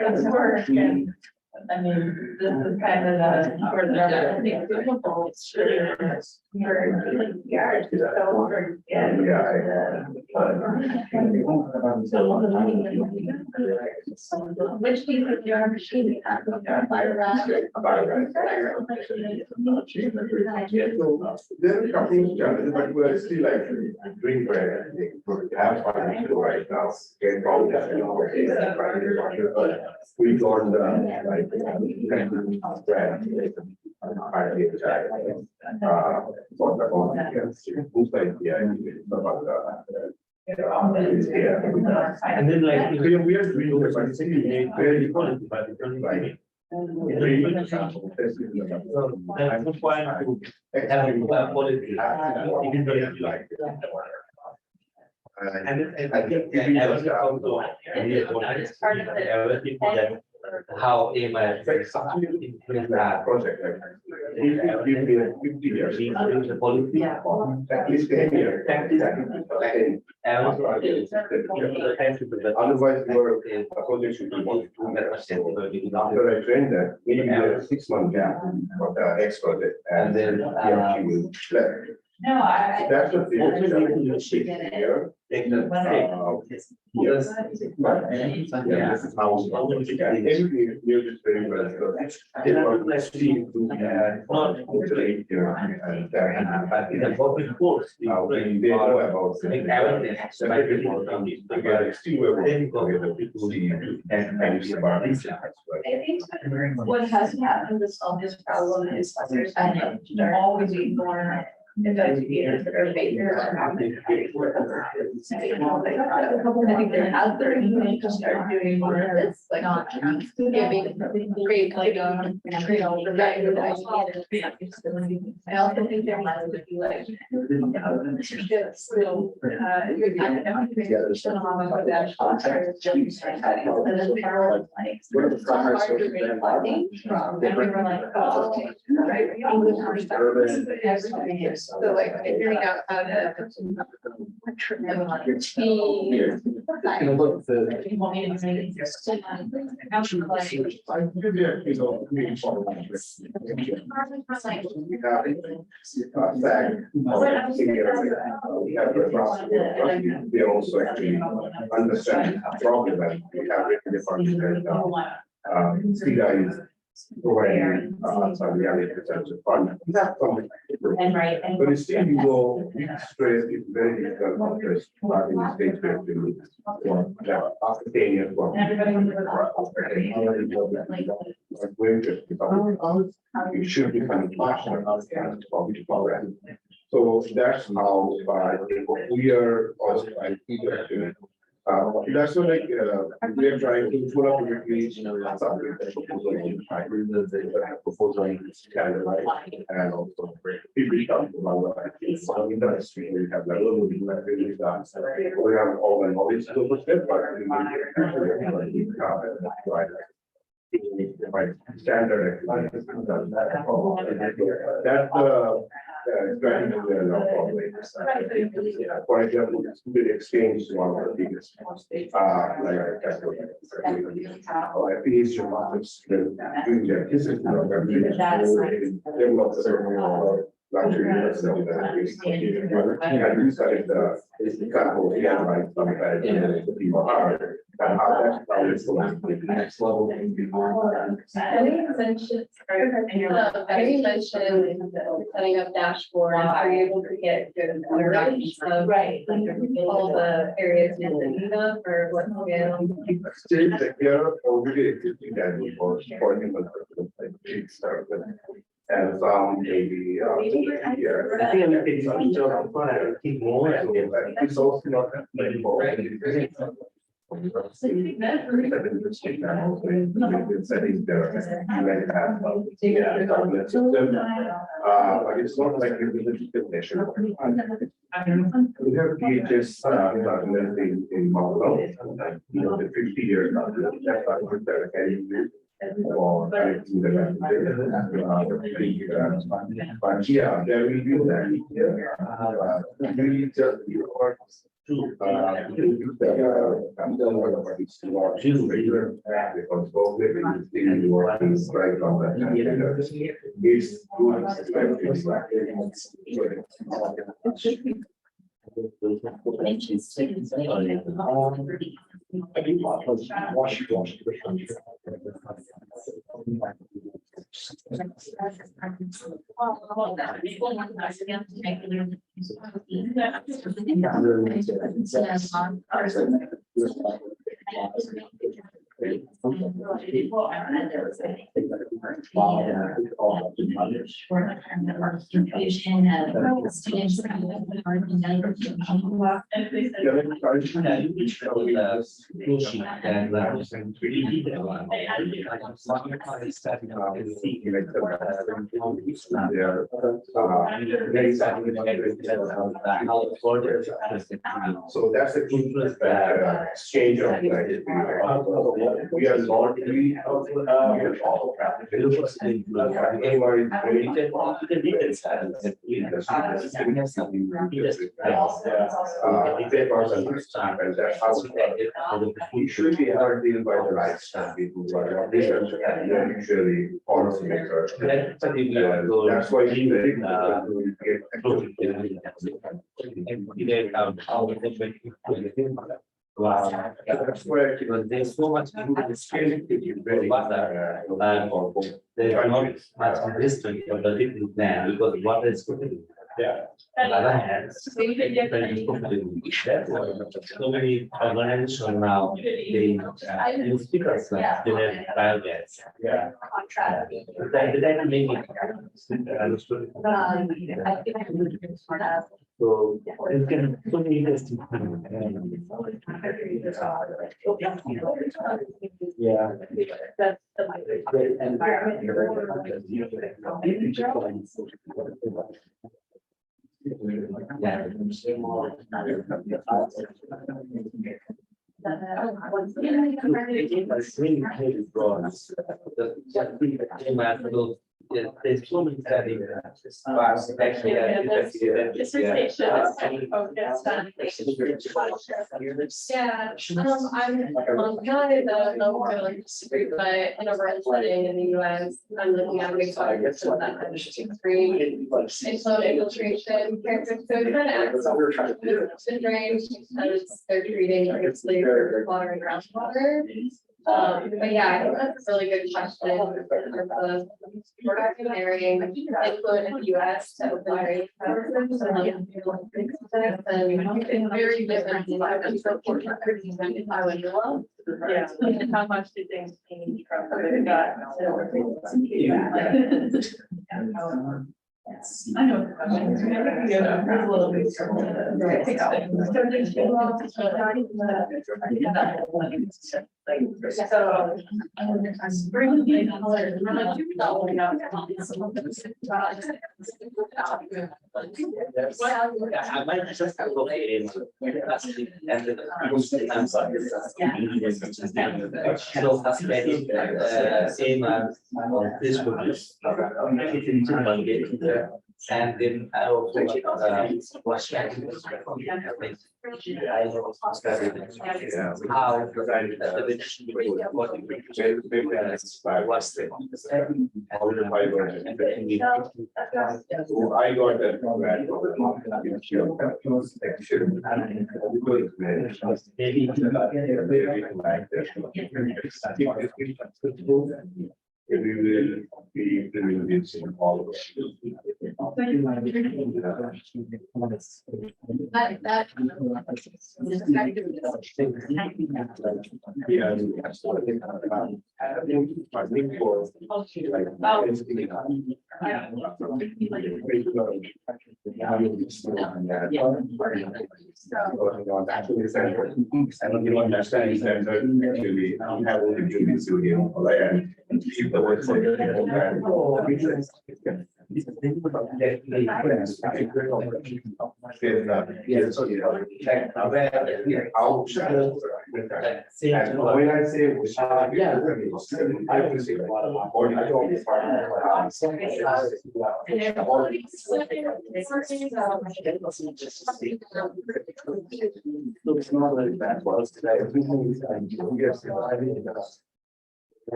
that's work. And I mean, this is kind of the where the difficult. It's really yeah, it's so hard. Which piece of your machine? There are a couple of challenges, but we're still like doing very, we have financial right now. Get all that, we got like. And then like, we are doing the participation made very quality, but it's only like. That's the point to have a quality. Even though it's like. And I think everything also. Everything that how AMI affects that Project. Give me 50 years. the policy. At least 10 years. Otherwise, your project should be more. After I train that, maybe a 6 month gap for the next project, and then she will left. No, I. That's the thing. Here. Yes. Yeah, this is how. Everything you're just very well. They want to see not literally here and there. But in the public course, When they know about. Still I think what has happened to solve this problem is there's always been more investigators that are bigger. I think there has been to start doing more of this, like not giving great like I also think there has to be like just little so like figuring out how to. We also actually understand the problem that we have written the guys providing some reality such a fund. That's something. But still you go, we stress is very difficult for stress starting the stage where after 10 years. You should become passionate and probably program. So that's how we are also trying to that's what like we are trying to pull up with proposal and also we have we have all the knowledge to step standard that's For example, the exchange is one of the biggest, like, or if it is your markets, then doing their business, they will observe luxury. I do study the example, yeah, like, the people are, and how that's probably the next level. I think you mentioned setting up dashboards, are you able to get good alerts of all the areas you're thinking of or what's going? Still, there are already existing dashboards for human start with. And some maybe, I think it's keep more and it's also not like more. Settings there. But it's not like a definition. We have PHS in Mount, you know, the 50 years. That's not what they're carrying. Or but yeah, there will be that. We just because both living is working right on that. It's so that's the influence that exchange of we are not really all we should be deal by the rights people who are usually policy makers. That's why we that's where there's so much very they are not much distant from the little plan because what is good. Yeah. On the other hand, so many organizations now, they use speakers like generic biogas. Yeah. That make it understood. So you can so many interesting yeah. That's the environment. There's so many studies. I'm kind of like disagree, but in a rural setting in the US, I'm looking at wastewater so that I'm free infiltration characteristics. So it kind of acts as a drain because they're treating obviously water and groundwater. But yeah, I think that's a really good question. We're comparing influent in the US to open area. And it's very different. If I would love. Yeah, and how much do things change from what we got? I know. Yeah, a little bit. I might just have to lay in. And then I'm sorry. She'll have to get it, same as this one. And then I also was checking this. I was how the division between what was the. I got that. We will be reviewing all of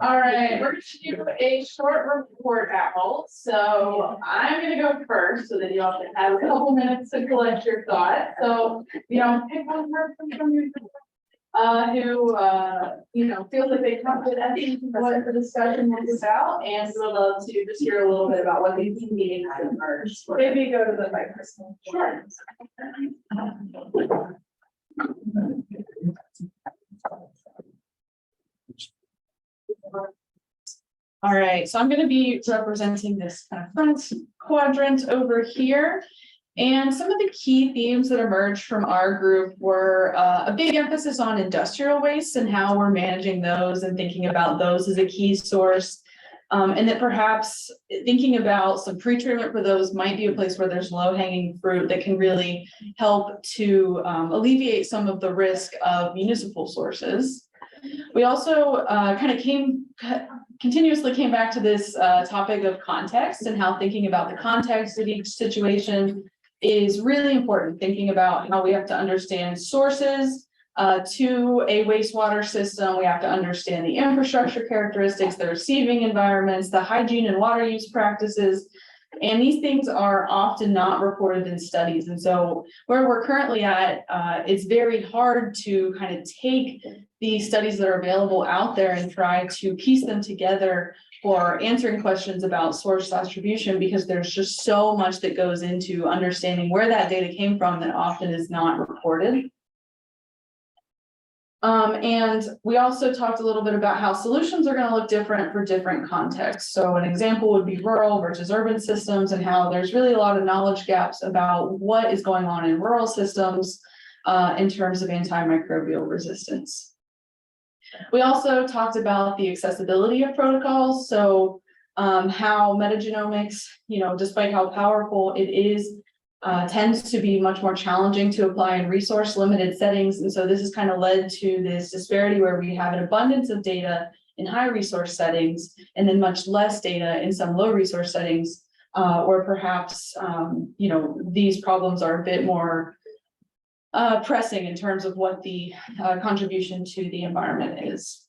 All right, we're gonna do a short report out. So I'm gonna go first so that you all can have a couple minutes to collect your thoughts. So, pick one person from your who, feels like they come to that, what the discussion is about, and would love to just hear a little bit about what these meetings are. Maybe go to the microphone. Sure. All right, so I'm going to be representing this kind of front quadrant over here. And some of the key themes that emerged from our group were a big emphasis on industrial waste and how we're managing those and thinking about those as a key source. And that perhaps thinking about some pre-treatment for those might be a place where there's low-hanging fruit that can really help to alleviate some of the risk of municipal sources. We also continuously came back to this topic of context and how thinking about the context of each situation is really important. Thinking about how we have to understand sources to a wastewater system. We have to understand the infrastructure characteristics, the receiving environments, the hygiene and water use practices. And these things are often not reported in studies. And so where we're currently at, it's very hard to kind of take the studies that are available out there and try to piece them together for answering questions about source attribution, because there's just so much that goes into understanding where that data came from that often is not reported. And we also talked a little bit about how solutions are going to look different for different contexts. So an example would be rural versus urban systems, and how there's really a lot of knowledge gaps about what is going on in rural systems in terms of antimicrobial resistance. We also talked about the accessibility of protocols. So how metagenomics, despite how powerful it is, tends to be much more challenging to apply in resource limited settings. And so this has kind of led to this disparity where we have an abundance of data in high resource settings and then much less data in some low resource settings, or perhaps, these problems are a bit more pressing in terms of what the contribution to the environment is.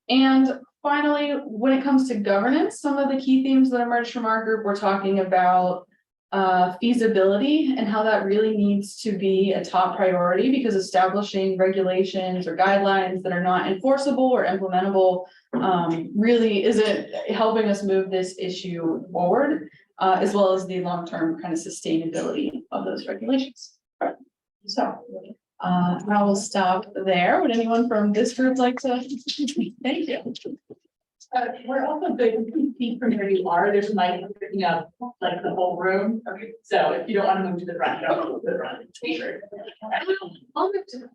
And finally, when it comes to governance, some of the key themes that emerged from our group, we're talking about feasibility and how that really needs to be a top priority, because establishing regulations or guidelines that are not enforceable or implementable really isn't helping us move this issue forward, as well as the long-term kind of sustainability of those regulations. So I will stop there. Would anyone from this group like to? Thank you. We're also good to see from where you are. There's a mic picking up like the whole room. Okay, so if you don't want to move to the front, don't move to the front. Be sure. I'll move to.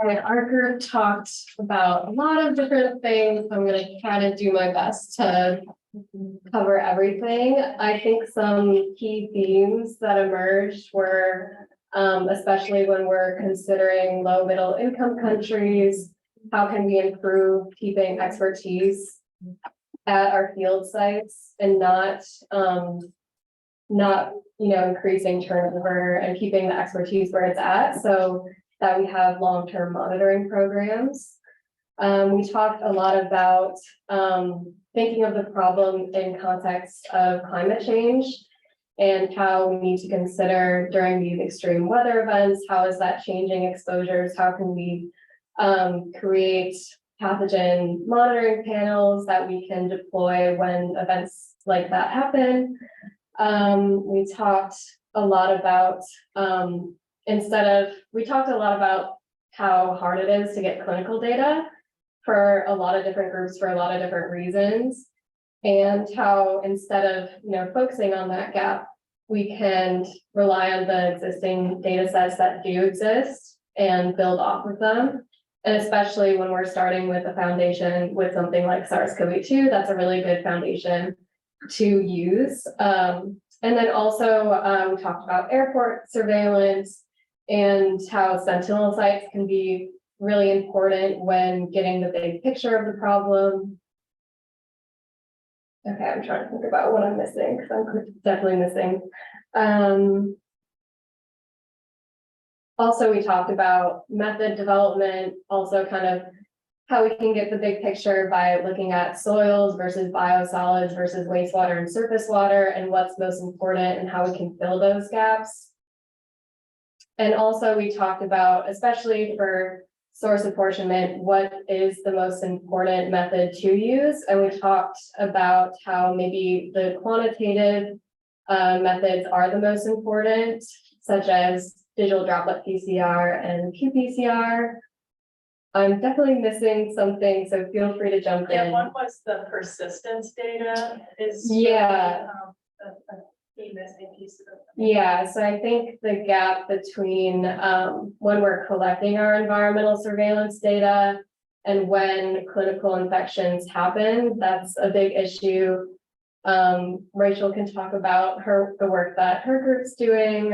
All right, our group talked about a lot of different things. I'm gonna try to do my best to cover everything. I think some key themes that emerged were, especially when we're considering low middle income countries, how can we improve keeping expertise at our field sites and not, increasing turnover and keeping the expertise where it's at. So that we have long-term monitoring programs. We talked a lot about thinking of the problem in context of climate change and how we need to consider during these extreme weather events, how is that changing exposures? How can we create pathogen monitoring panels that we can deploy when events like that happen? We talked a lot about we talked a lot about how hard it is to get clinical data for a lot of different groups for a lot of different reasons. And how instead of, focusing on that gap, we can rely on the existing data sets that do exist and build off of them. And especially when we're starting with a foundation with something like SARS-CoV-2, that's a really good foundation to use. And then also we talked about airport surveillance and how sentinel sites can be really important when getting the big picture of the problem. Okay, I'm trying to think about what I'm missing because I'm definitely missing. Also, we talked about method development, also kind of how we can get the big picture by looking at soils versus biosolids versus wastewater and surface water and what's most important and how we can fill those gaps. And also we talked about, especially for source apportionment, what is the most important method to use? And we talked about how maybe the quantitative methods are the most important, such as digital droplet PCR and qPCR. I'm definitely missing something, so feel free to jump in. Yeah, one was the persistence data is. Yeah. A missing piece of it. Yeah, so I think the gap between when we're collecting our environmental surveillance data and when clinical infections happen, that's a big issue. Rachel can talk about the work that her group's doing,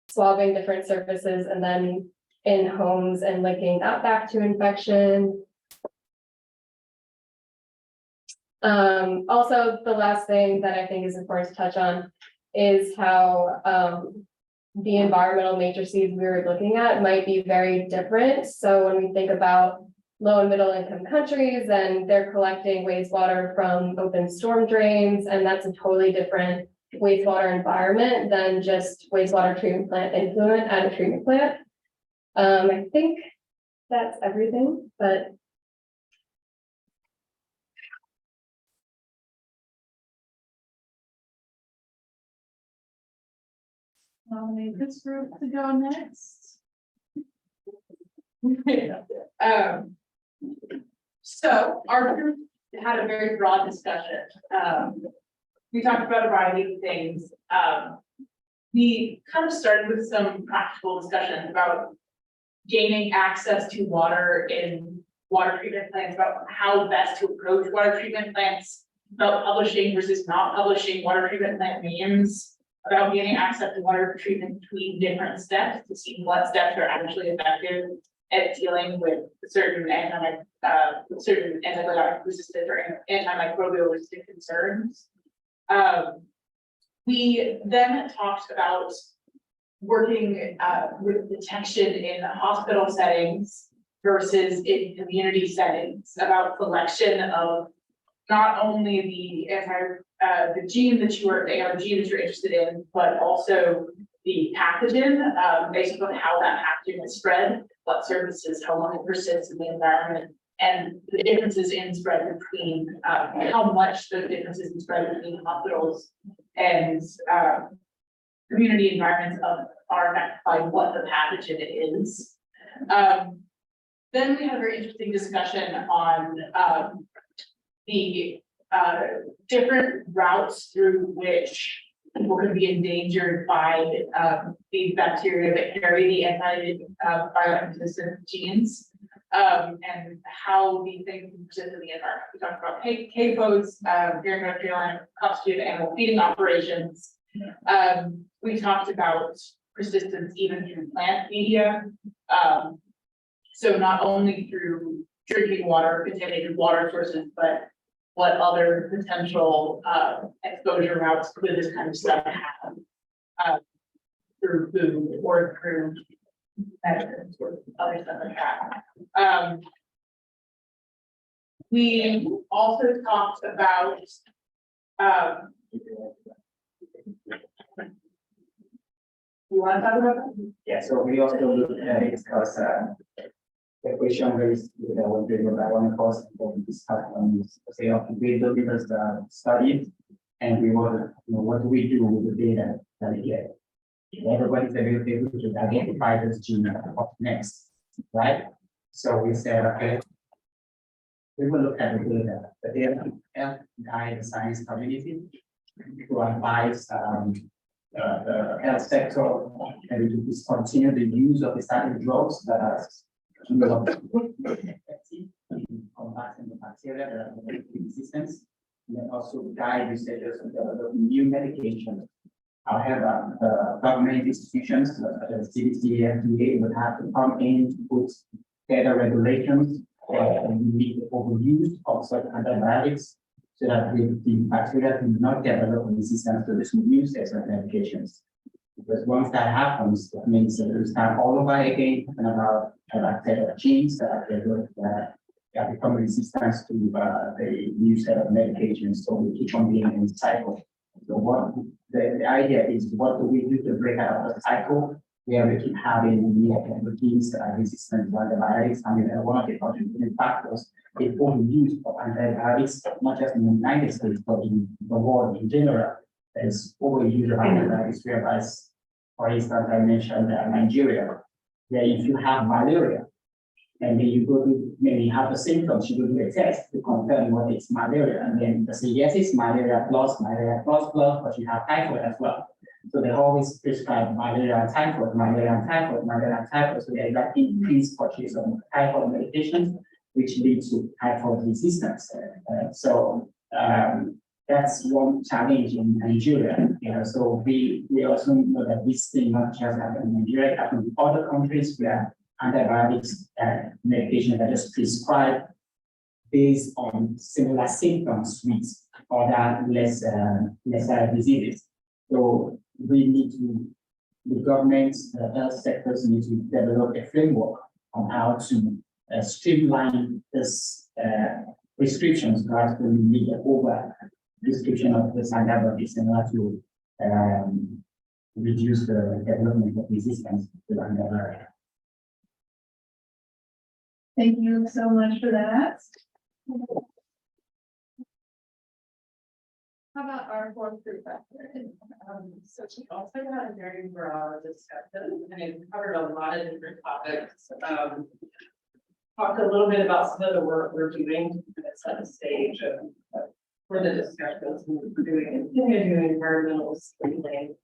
swabbing different surfaces and then in homes and linking that back to infection. Also, the last thing that I think is important to touch on is how the environmental matrices we were looking at might be very different. So when we think about low and middle income countries and they're collecting wastewater from open storm drains, and that's a totally different wastewater environment than just wastewater treatment plant influent at a treatment plant. I think that's everything, but Nominate this group to go next. So our group had a very broad discussion. We talked about a variety of things. We kind of started with some practical discussions about gaining access to water in water treatment plants, about how best to approach water treatment plants, about publishing versus not publishing water treatment plant names, about getting access to water treatment between different steps to see what steps are actually effective at dealing with certain antibiotic resistant or antimicrobial resistant concerns. We then talked about working with detection in hospital settings versus in community settings, about selection of not only the gene that you are, the ARG that you're interested in, but also the pathogen, based on how that pathogen is spread, what surfaces, how long it persists in the environment, and the differences in spread between, how much the differences in spread between hospitals and, community environments are affected by what the pathogen is. Then we had a very interesting discussion on, the, different routes through which people could be endangered by, these bacteria that carry the anti-bioresistant genes. And how these things persist in the environment. We talked about CAFOs, Garner, constituted animal feeding operations. We talked about persistence even through plant media. So not only through drinking water, contaminated water sources, but what other potential exposure routes could this kind of stuff have through food or through medicines or other stuff like that. We also talked about you want to talk about that? Yeah, so we also look at discuss the question raised when we were on the course and discuss on this, say, okay, we deliver the study and we want to, what do we do with the data that we get? Everybody's able to identify this gene of next, right? So we said, okay, we will look at the data. The data help guide the science community to advise the health sector and to discontinue the use of the certain drugs that are effective in combating the bacteria that are resistance, and then also guide researchers to develop new medications. However, government institutions such as CDC, FDA would have to come in to put better regulations and limit the overuse of certain antibiotics so that the bacteria do not develop resistance to this new set of medications. Because once that happens, that means that we start all over again and about bacterial genes that are become resistant to the new set of medications. So we keep on being in the cycle. So what the idea is, what do we do to break out of the cycle where we keep having new genes that are resistant to antibiotics? I mean, one of the contributing factors is overuse of antibiotics, not just in the United States, but in the world in general. There's overuse of antibiotics, whereby, for instance, I mentioned Nigeria, where if you have malaria, and then you go to, maybe you have the symptoms, you go to a test to confirm what is malaria, and then they say, yes, it's malaria plus, but you have typhoid as well. So they always prescribe malaria and typhoid, malaria and typhoid, malaria and typhoid. So there's that increased purchase of typhoid medications, which leads to typhoid resistance. That's one challenge in Nigeria. So we also know that this thing not just happen in Nigeria, it happens in other countries where antibiotics medications are just prescribed based on similar symptoms with other lesser diseases. So we need to, the government, the health sectors need to develop a framework on how to streamline this prescriptions rather than need an over prescription of this antibiotics in order to reduce the development of resistance to antibiotics. Thank you so much for that. How about our fourth group factor? So we also had a very broad discussion and it covered a lot of different topics. Talked a little bit about some of the work we're doing to set the stage for the discussions we're doing and doing environmental screening.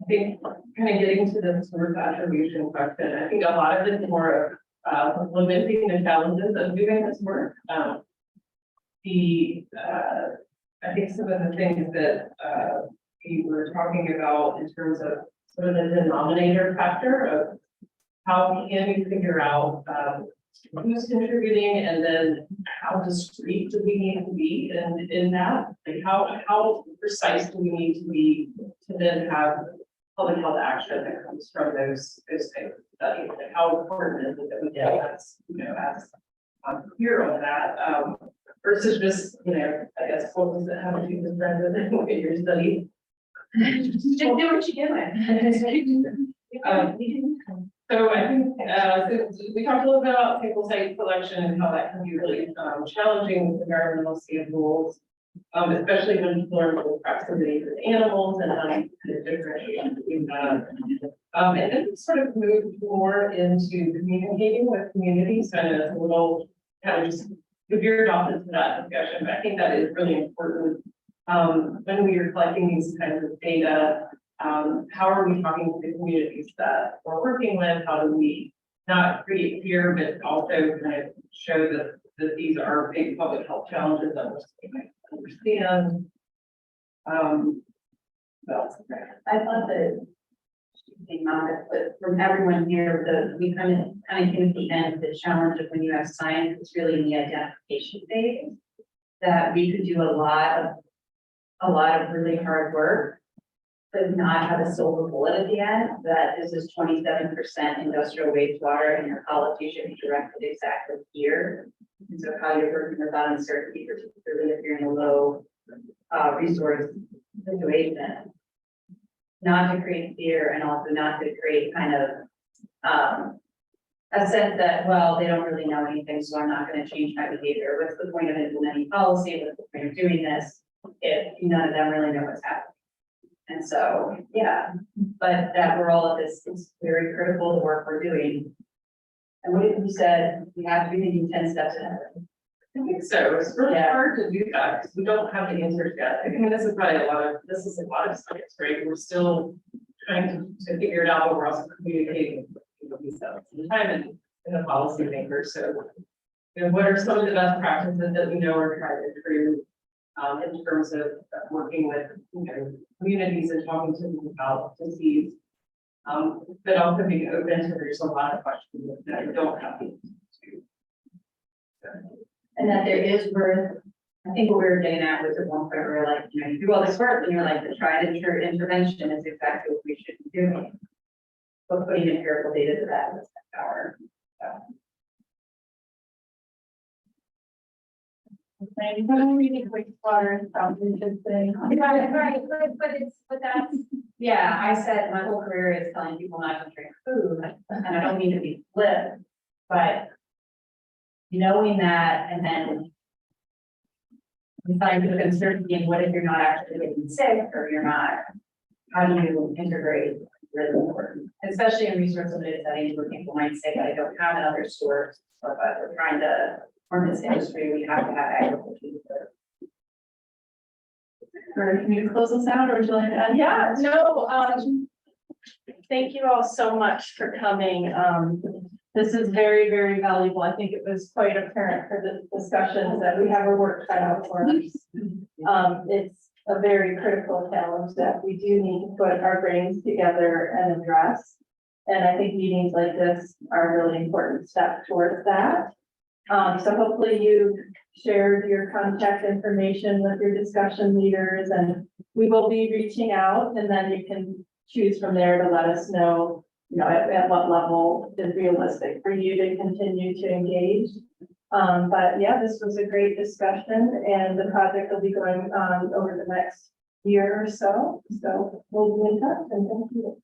I think kind of getting to the source attribution question, I think a lot of it's more of limiting the challenges of doing this work. I think some of the things that we were talking about in terms of sort of the denominator factor of how can we figure out who's contributing and then how discreet do we need to be in that? Like how precise do we need to be to then have public health action that comes from those types of studies? Like how important is it that we get as clear on that versus just, I guess focus that how to do this rather than look at your study. Just do what you get. So I think we talked a little bit about sample site selection and how that can be really challenging with environmental samples. Especially when people are in proximity with animals and how to differentiate between that. And then sort of move more into communicating with communities, kind of a little, kind of just veered off into that discussion, but I think that is really important. When we are collecting these kinds of data, how are we talking to the communities that we're working with? How do we not create fear, but also kind of show that these are big public health challenges that we're understand. I thought that the amount but from everyone here, we kind of came at the end of the challenge of when you have science, it's really in the identification phase. That we could do a lot of really hard work, but not have a silver bullet at the end. That this is 27% industrial wastewater, and your policy should be directed exactly here. And so how you're working with that uncertainty, particularly if you're in a low resource situation. Not to create fear and also not to create kind of a sense that, well, they don't really know anything, so I'm not going to change my behavior. What's the point of implementing policy? What's the point of doing this if none of them really know what's happening? And so, yeah, but that we're all of this is very critical to the work we're doing. And what you said, we have to be thinking 10 steps ahead. I think so. It's really hard to do that because we don't have the answers yet. I mean, this is a lot of science, right? We're still trying to figure it out, but we're also communicating with these at the time and the policy makers. So, you know, what are some of the best practices that we know are trying to improve in terms of working with, you know, communities and talking to them about disease, but also being open to there's a lot of questions that we don't have the answers to. And that there is worth, I think what we were getting at was at one point, we were like, you know, you do all this work and you're like, the tried and true intervention is exactly what we should be doing. But putting empirical data to that is our. Wastewater is probably a good thing. Right, but that's, yeah, I said my whole career is telling people not to drink food, and I don't mean to be flip, but knowing that, and then deciding the uncertainty and what if you're not actually getting sick or you're not, how do you integrate really important, especially in resource limited settings where people might say, I don't have another source, but we're trying to form this industry, we have to have agriculture. Or can you close us out or would you like to add? Yeah, no, thank you all so much for coming. This is very, very valuable. I think it was quite apparent for the discussions that we have our work cut out for us. It's a very critical challenge that we do need to put our brains together and address. And I think meetings like this are a really important step towards that. So hopefully you shared your contact information with your discussion leaders, and we will be reaching out, and then you can choose from there to let us know, you know, at what level is realistic for you to continue to engage. But yeah, this was a great discussion, and the project will be going on over the next year or so. So we'll be in touch, and thank you.